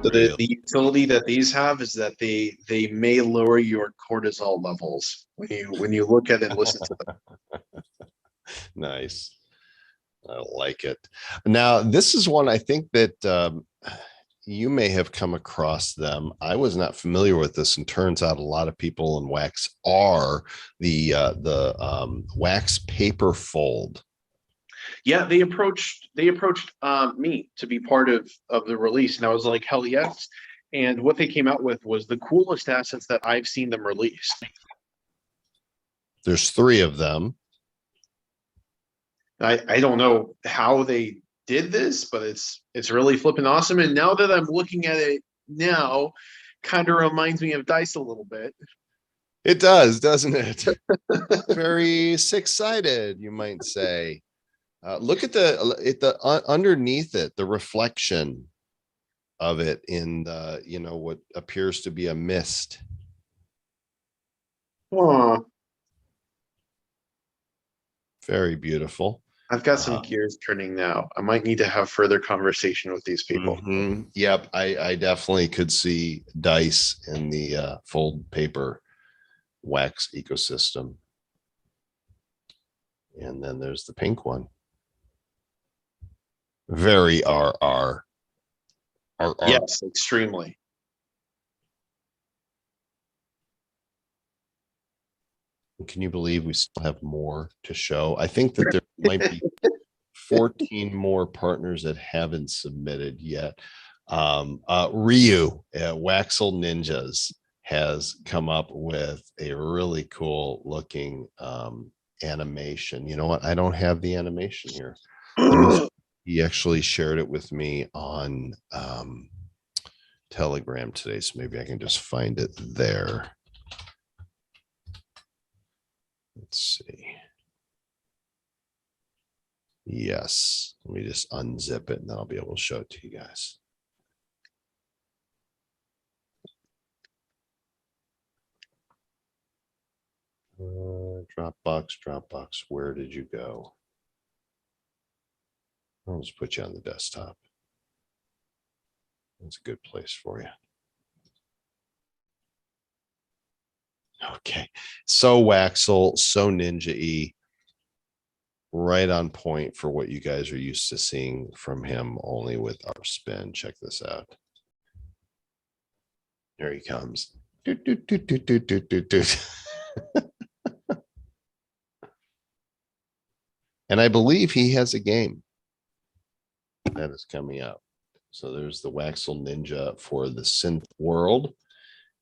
So the utility that these have is that they may lower your cortisol levels when you look at it and listen to them. Nice. I like it. Now, this is one I think that you may have come across them. I was not familiar with this, and turns out a lot of people in wax are the wax paper fold. Yeah, they approached me to be part of the release, and I was like, hell yes. And what they came out with was the coolest assets that I've seen them release. There's 3 of them. I don't know how they did this, but it's really flipping awesome. And now that I'm looking at it now, kind of reminds me of Dice a little bit. It does, doesn't it? Very six-sided, you might say. Look at the underneath it, the reflection of it in the, you know, what appears to be a mist. Huh. Very beautiful. I've got some gears turning now. I might need to have further conversation with these people. Yep, I definitely could see dice in the fold paper wax ecosystem. And then there's the pink one. Very RR. Yes, extremely. Can you believe we still have more to show? I think that there might be 14 more partners that haven't submitted yet. Ryu at Waxel Ninjas has come up with a really cool looking animation. You know what? I don't have the animation here. He actually shared it with me on Telegram today, so maybe I can just find it there. Let's see. Yes, let me just unzip it and then I'll be able to show it to you guys. Dropbox, where did you go? I'll just put you on the desktop. That's a good place for you. Okay, so Waxel, so Ninja-y, right on point for what you guys are used to seeing from him, only with our spin. Check this out. Here he comes. Doot, doot, doot, doot, doot, doot, doot, doot. And I believe he has a game that is coming out. So there's the Waxel Ninja for the synth world.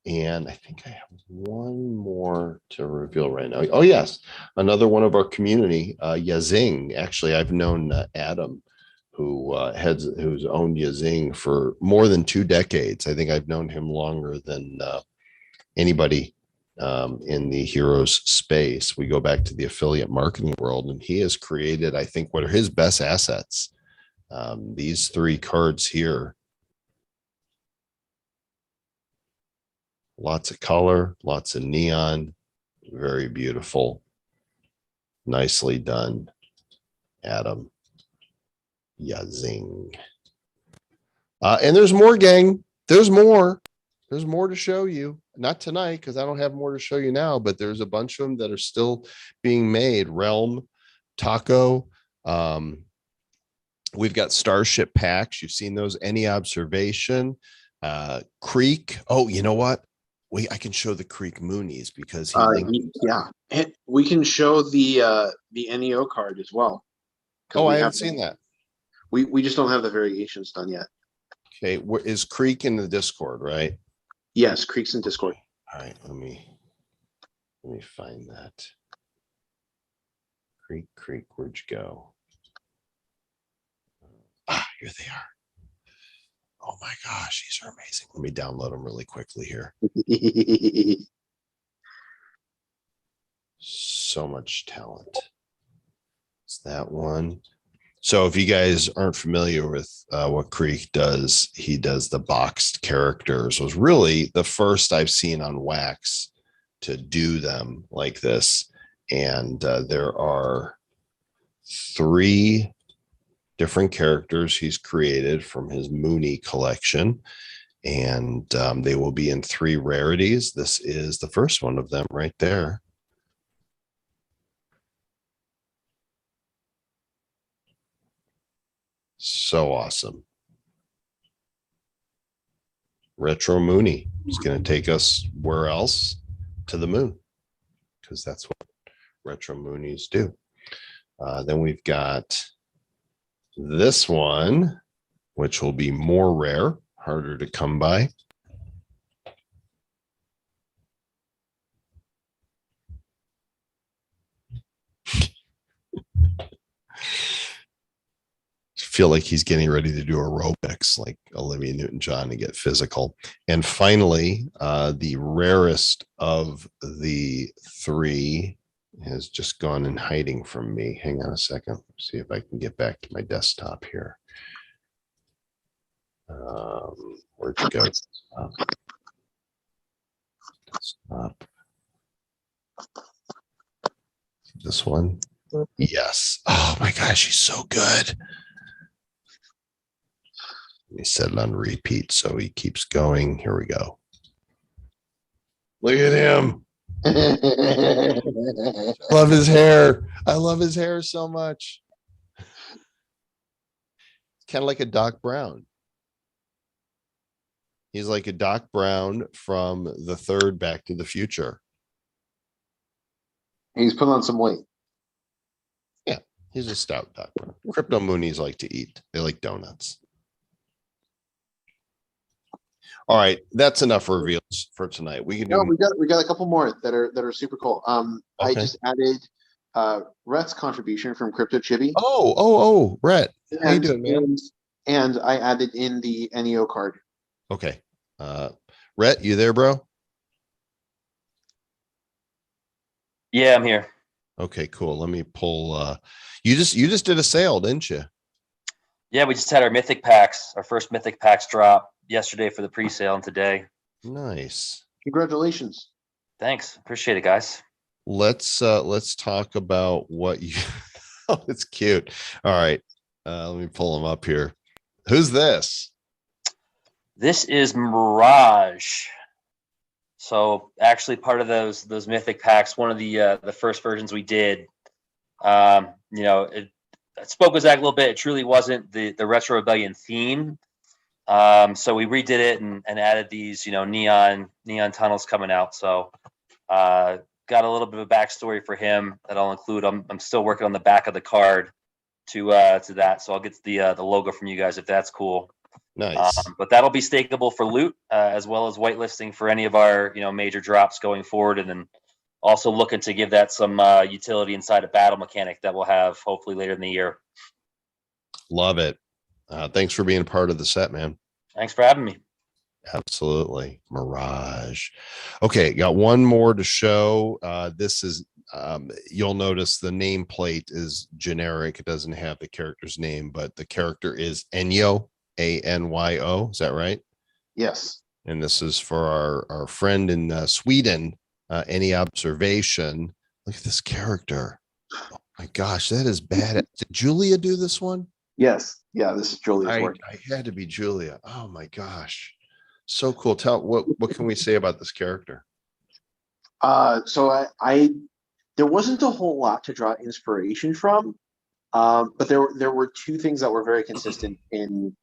And I think I have one more to reveal right now. Oh, yes. Another one of our community, Yazing. Actually, I've known Adam, who's owned Yazing for more than 2 decades. I think I've known him longer than anybody in the Heroes space. We go back to the affiliate marketing world, and he has created, I think, what are his best assets. These 3 cards here. Lots of color, lots of neon, very beautiful. Nicely done, Adam. Yazing. And there's more, gang. There's more. There's more to show you. Not tonight, because I don't have more to show you now, but there's a bunch of them that are still being made. Realm, Taco. We've got Starship packs. You've seen those. Any observation? Creek. Oh, you know what? I can show the Creek Moonies because he yeah, we can show the NEO card as well. Oh, I haven't seen that. We just don't have the variations done yet. Okay, where is Creek in the Discord, right? Yes, Creek's in Discord. All right, let me find that. Creek, where'd you go? Ah, here they are. Oh my gosh, these are amazing. Let me download them really quickly here. So much talent. It's that one. So if you guys aren't familiar with what Creek does, he does the boxed characters. It was really the first I've seen on Wax to do them like this. And there are 3 different characters he's created from his Mooney collection. And they will be in 3 rarities. This is the first one of them right there. So awesome. Retro Mooney is going to take us where else? To the moon, because that's what Retro Moonies do. Then we've got this one, which will be more rare, harder to come by. Feel like he's getting ready to do aerobics like Olivia Newton-John and get physical. And finally, the rarest of the 3 has just gone in hiding from me. Hang on a second. Let's see if I can get back to my desktop here. Where'd you go? Desktop. This one. Yes. Oh my gosh, he's so good. He set it on repeat, so he keeps going. Here we go. Look at him. Love his hair. I love his hair so much. It's kind of like a Doc Brown. He's like a Doc Brown from the third Back to the Future. He's put on some weight. Yeah, he's a stout Doc Brown. Crypto Moonies like to eat. They like donuts. All right, that's enough reveals for tonight. We can do. No, we got a couple more that are super cool. I Okay. just added Rhett's contribution from Crypto Chibi. Oh, Rhett. How you doing, man? And I added in the NEO card. Okay. Rhett, you there, bro? Yeah, I'm here. Okay, cool. Let me pull you just did a sale, didn't you? Yeah, we just had our mythic packs, our first mythic packs drop yesterday for the pre-sale and today. Nice. Congratulations. Thanks. Appreciate it, guys. Let's talk about what you oh, it's cute. All right. Let me pull them up here. Who's this? This is Mirage. So actually part of those mythic packs, one of the first versions we did, it spoke with Zach a little bit. It truly wasn't the Retro Rebellion theme. So we redid it and added these, neon tunnels coming out. So got a little bit of a backstory for him that I'll include. I'm still working on the back of the card to that. So I'll get the logo from you guys if that's cool. Nice. But that'll be stakeable for loot as well as whitelisting for any of our major drops going forward, and then also looking to give that some utility inside a battle mechanic that we'll have hopefully later in the year. Love it. Thanks for being a part of the set, man. Thanks for having me. Absolutely. Mirage. Okay, got one more to show. This is you'll notice the nameplate is generic. It doesn't have the character's name, but the character is Enyo, Anyo. Is that right? Yes. And this is for our friend in Sweden. Any observation? Look at this character. Oh my gosh, that is bad. Did Julia do this one? Yes. Yeah, this is Julia's work. I had to be Julia. Oh my gosh. So cool. Tell what can we say about this character? So I there wasn't a whole lot to draw inspiration from, but there were two things that were very consistent in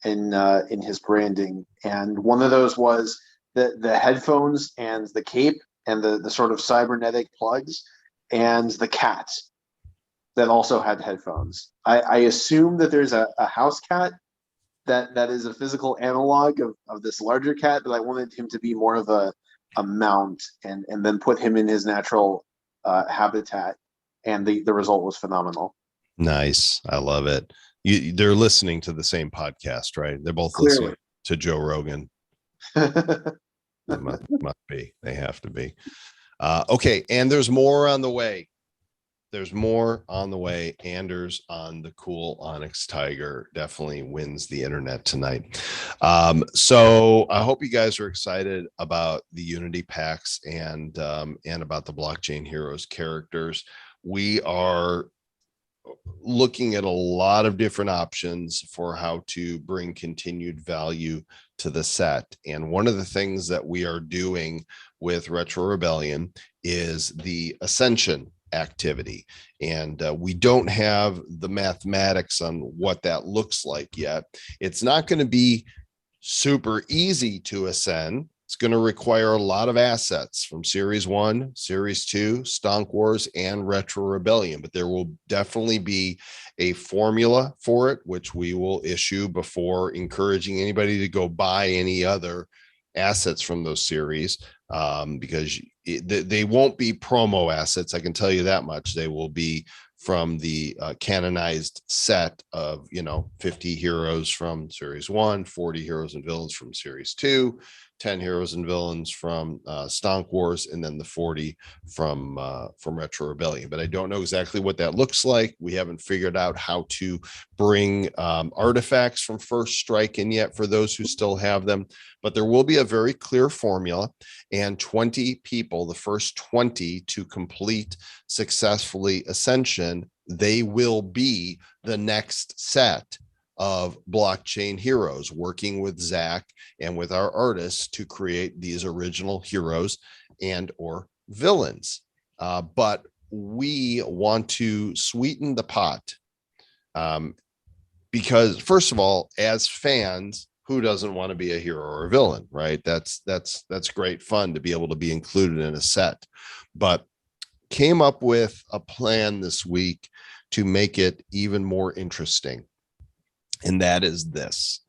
his branding, and one of those was the headphones and the cape and the sort of cybernetic plugs and the cat that also had headphones. I assume that there's a house cat that is a physical analog of this larger cat, but I wanted him to be more of a mount and then put him in his natural habitat, and the result was phenomenal. Nice. I love it. They're listening to the same podcast, right? They're both Clearly listening to Joe Rogan. They must be. They have to be. Okay, and there's more on the way. There's more on the way. Anders on the cool Onyx Tiger definitely wins the internet tonight. So I hope you guys are excited about the Unity packs and about the Blockchain Heroes characters. We are looking at a lot of different options for how to bring continued value to the set. And one of the things that we are doing with Retro Rebellion is the Ascension activity. And we don't have the mathematics on what that looks like yet. It's not going to be super easy to ascend. It's going to require a lot of assets from Series 1, Series 2, Stonk Wars, and Retro Rebellion. But there will definitely be a formula for it, which we will issue before encouraging anybody to go buy any other assets from those series, because they won't be promo assets. I can tell you that much. They will be from the canonized set of 50 heroes from Series 1, 40 heroes and villains from Series 2, 10 heroes and villains from Stonk Wars, and then the 40 from Retro Rebellion. But I don't know exactly what that looks like. We haven't figured out how to bring artifacts from First Strike in yet for those who still have them. But there will be a very clear formula, and 20 people, the first 20 to complete successfully Ascension, they will be the next set of blockchain heroes, working with Zach and with our artists to create these original heroes and or villains. But we want to sweeten the pot, because first of all, as fans, who doesn't want to be a hero or a villain, right? That's great fun to be able to be included in a set. But came up with a plan this week to make it even more interesting. And that is this: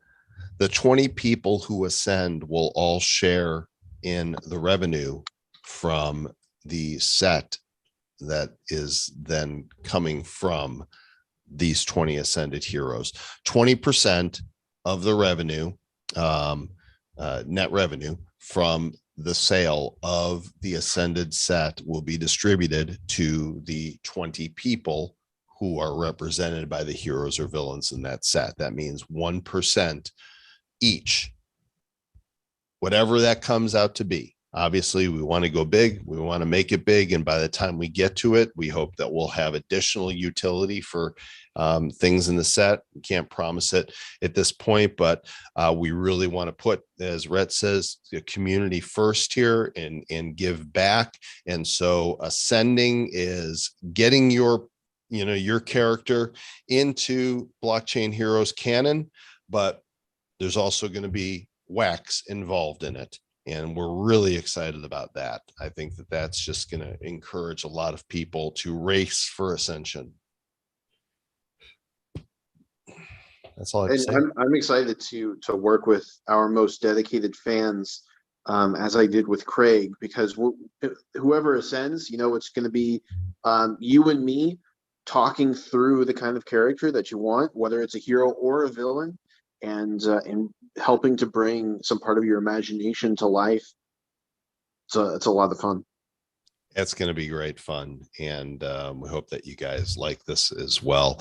the 20 people who ascend will all share in the revenue from the set that is then coming from these 20 ascended heroes. 20% of the revenue, net revenue from the sale of the ascended set will be distributed to the 20 people who are represented by the heroes or villains in that set. That means 1% each, whatever that comes out to be. Obviously, we want to go big. We want to make it big. And by the time we get to it, we hope that we'll have additional utility for things in the set. We can't promise it at this point, but we really want to put, as Rhett says, the community first here and give back. And so ascending is getting your character into Blockchain Heroes canon, but there's also going to be wax involved in it. And we're really excited about that. I think that that's just going to encourage a lot of people to race for Ascension. That's all I have to say. I'm excited to work with our most dedicated fans, as I did with Craig, because whoever ascends, it's going to be you and me talking through the kind of character that you want, whether it's a hero or a villain, and helping to bring some part of your imagination to life. So it's a lot of fun. It's going to be great fun, and we hope that you guys like this as well.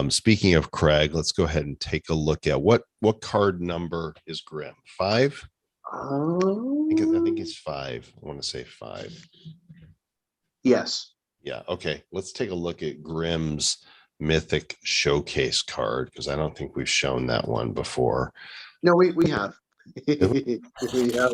Speaking of Craig, let's go ahead and take a look at what card number is Grim? 5? I think it's 5. I want to say 5. Yes. Yeah. Okay. Let's take a look at Grimm's Mythic Showcase card, because I don't think we've shown that one before. No, we have. Yeah, we have.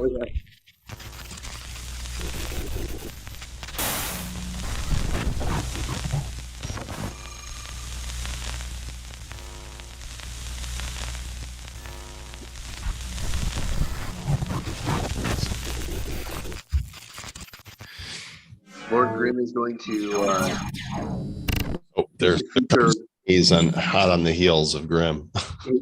Lord Grimm is going to he's hot on the heels of Grim.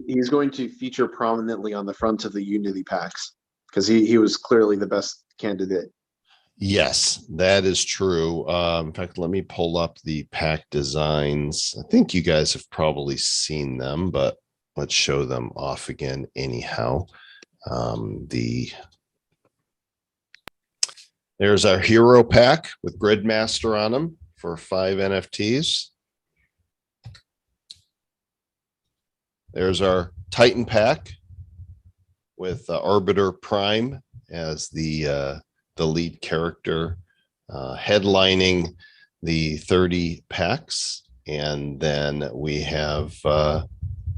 He's going to feature prominently on the front of the Unity packs, because he was clearly the best candidate. Yes, that is true. In fact, let me pull up the pack designs. I think you guys have probably seen them, but let's show them off again anyhow. There's our hero pack with Gridmaster on them for 5 NFTs. There's our Titan pack with Arbiter Prime as the lead character, headlining the 30 packs. And then we have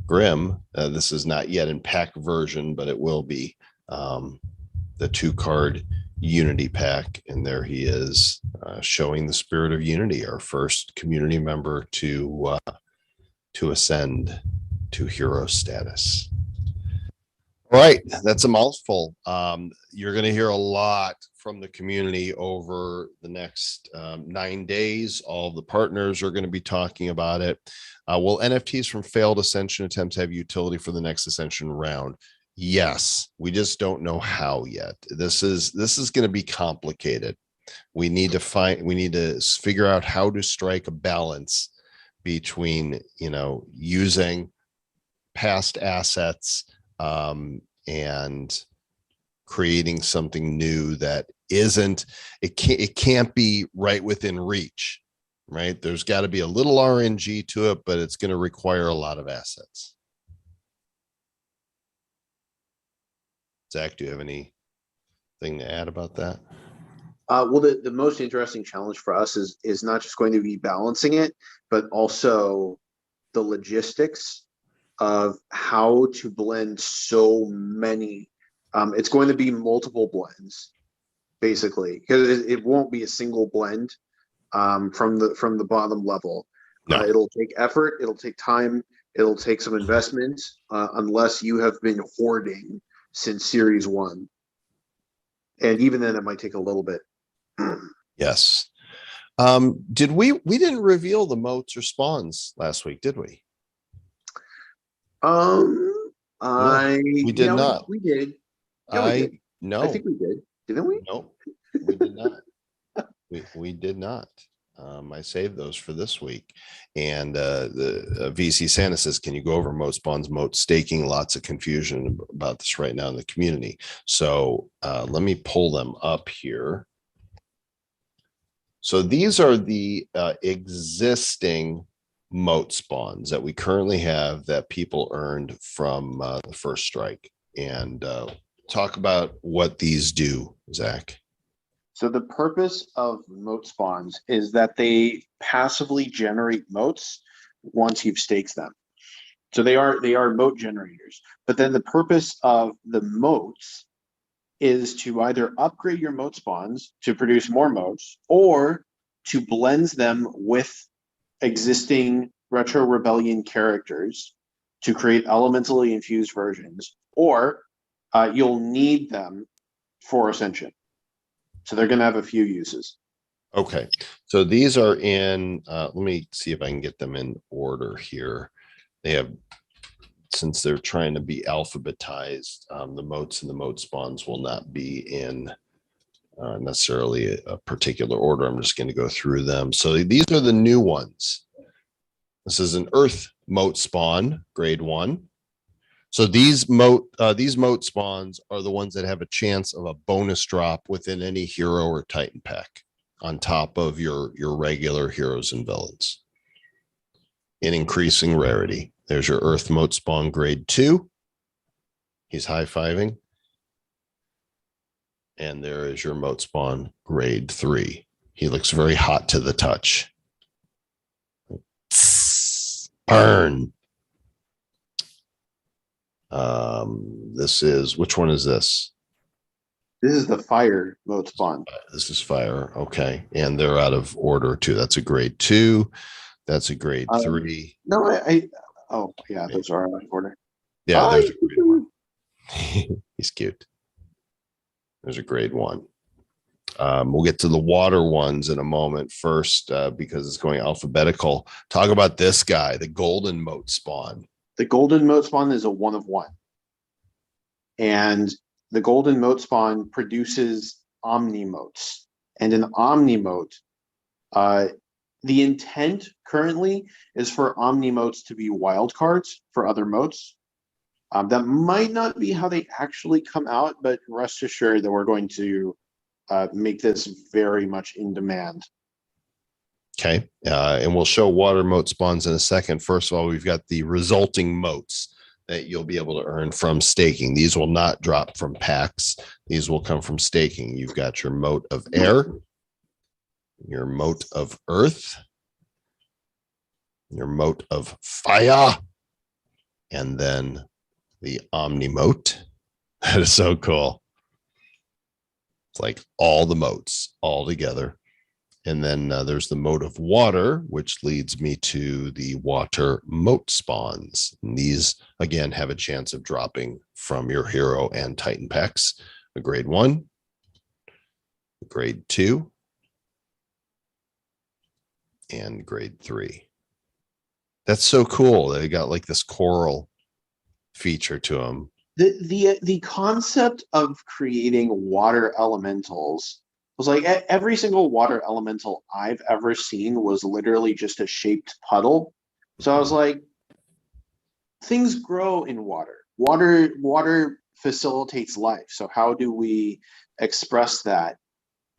Grim. This is not yet in pack version, but it will be the 2-card Unity pack. And there he is, showing the spirit of Unity, our first community member to ascend to hero status. All right, that's a mouthful. You're going to hear a lot from the community over the next 9 days. All the partners are going to be talking about it. Will NFTs from failed Ascension attempts have utility for the next Ascension round? Yes, we just don't know how yet. This is going to be complicated. We need to figure out how to strike a balance between, using past assets and creating something new that it can't be right within reach, right? There's got to be a little RNG to it, but it's going to require a lot of assets. Zach, do you have anything to add about that? Well, the most interesting challenge for us is not just going to be balancing it, but also the logistics of how to blend so many. It's going to be multiple blends, basically, because it won't be a single blend from the bottom level. No. It'll take effort, it'll take time, it'll take some investment, unless you have been hoarding since series 1. And even then, it might take a little bit. Yes. Did we didn't reveal the moats or spawns last week, did we? We did not. We did. Yeah, we did. No. I think we did. Didn't we? No, we did not. we did not. I saved those for this week. And the VC Santa says, can you go over Motespawns, Moat staking? Lots of confusion about this right now in the community. So let me pull them up here. So these are the existing Moat spawns that we currently have that people earned from the first strike. And talk about what these do, Zach. So the purpose of Motespawns is that they passively generate moats once you've staked them. So they are moat generators. But then the purpose of the moats is to either upgrade your Motespawns to produce more moats, or to blend them with existing Retro Rebellion characters to create elementally infused versions, or you'll need them for Ascension. So they're going to have a few uses. Okay. So these are in, let me see if I can get them in order here. They have, since they're trying to be alphabetized, the moats and the moat spawns will not be in necessarily a particular order. I'm just going to go through them. So these are the new ones. This is an Earth moat spawn, grade 1. So these moat spawns are the ones that have a chance of a bonus drop within any hero or Titan pack on top of your regular heroes and villains in increasing rarity. There's your Earth moat spawn grade 2. He's high-fiving. And there is your moat spawn grade 3. He looks very hot to the touch. Burn. This is, which one is this? This is the fire moat spawn. This is fire. Okay. And they're out of order too. That's a grade 2. That's a grade 3. No, oh yeah, those are out of order. Yeah, there's a grade 1. He's cute. There's a grade 1. We'll get to the water ones in a moment first, because it's going alphabetical. Talk about this guy, the golden moat spawn. The golden moat spawn is a 1 of 1. And the golden moat spawn produces omni-motes. And an omni-mote, the intent currently is for omni-motes to be wildcards for other motes. That might not be how they actually come out, but rest assured that we're going to make this very much in demand. Okay. And we'll show water moat spawns in a second. First of all, we've got the resulting moats that you'll be able to earn from staking. These will not drop from packs. These will come from staking. You've got your moat of air, your moat of earth, your moat of fire, and then the omni moat. That is so cool. It's like all the moats all together. And then there's the moat of water, which leads me to the water moat spawns. And these, again, have a chance of dropping from your hero and Titan packs. A grade 1, a grade 2, and grade 3. That's so cool. They got like this coral feature to them. The concept of creating water elementals was like every single water elemental I've ever seen was literally just a shaped puddle. So I was like, things grow in water. Water facilitates life. So how do we express that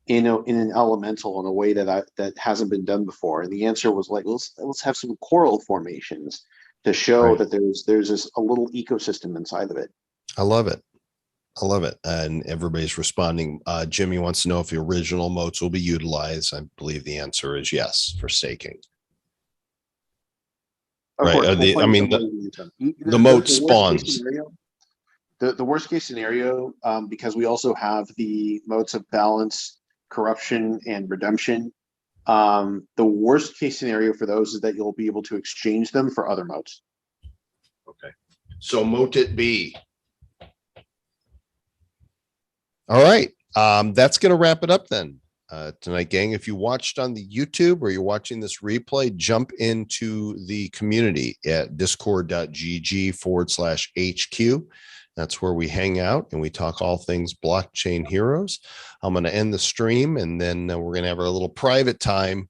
in an elemental in a way that hasn't been done before? And the answer was like, let's have some coral formations to show Right. that there's this a little ecosystem inside of it. I love it. I love it. And everybody's responding. Jimmy wants to know if the original moats will be utilized. I believe the answer is yes for staking. Of Right. course, The the moat worst case spawns. scenario- the worst case scenario, because we also have the modes of balance, corruption, and redemption. The worst case scenario for those is that you'll be able to exchange them for other modes. Okay. So moat it be. All right. That's going to wrap it up then tonight, gang. If you watched on the YouTube or you're watching this replay, jump into the community at discord.gg/HQ. That's where we hang out and we talk all things blockchain heroes. I'm going to end the stream and then we're going to have our little private time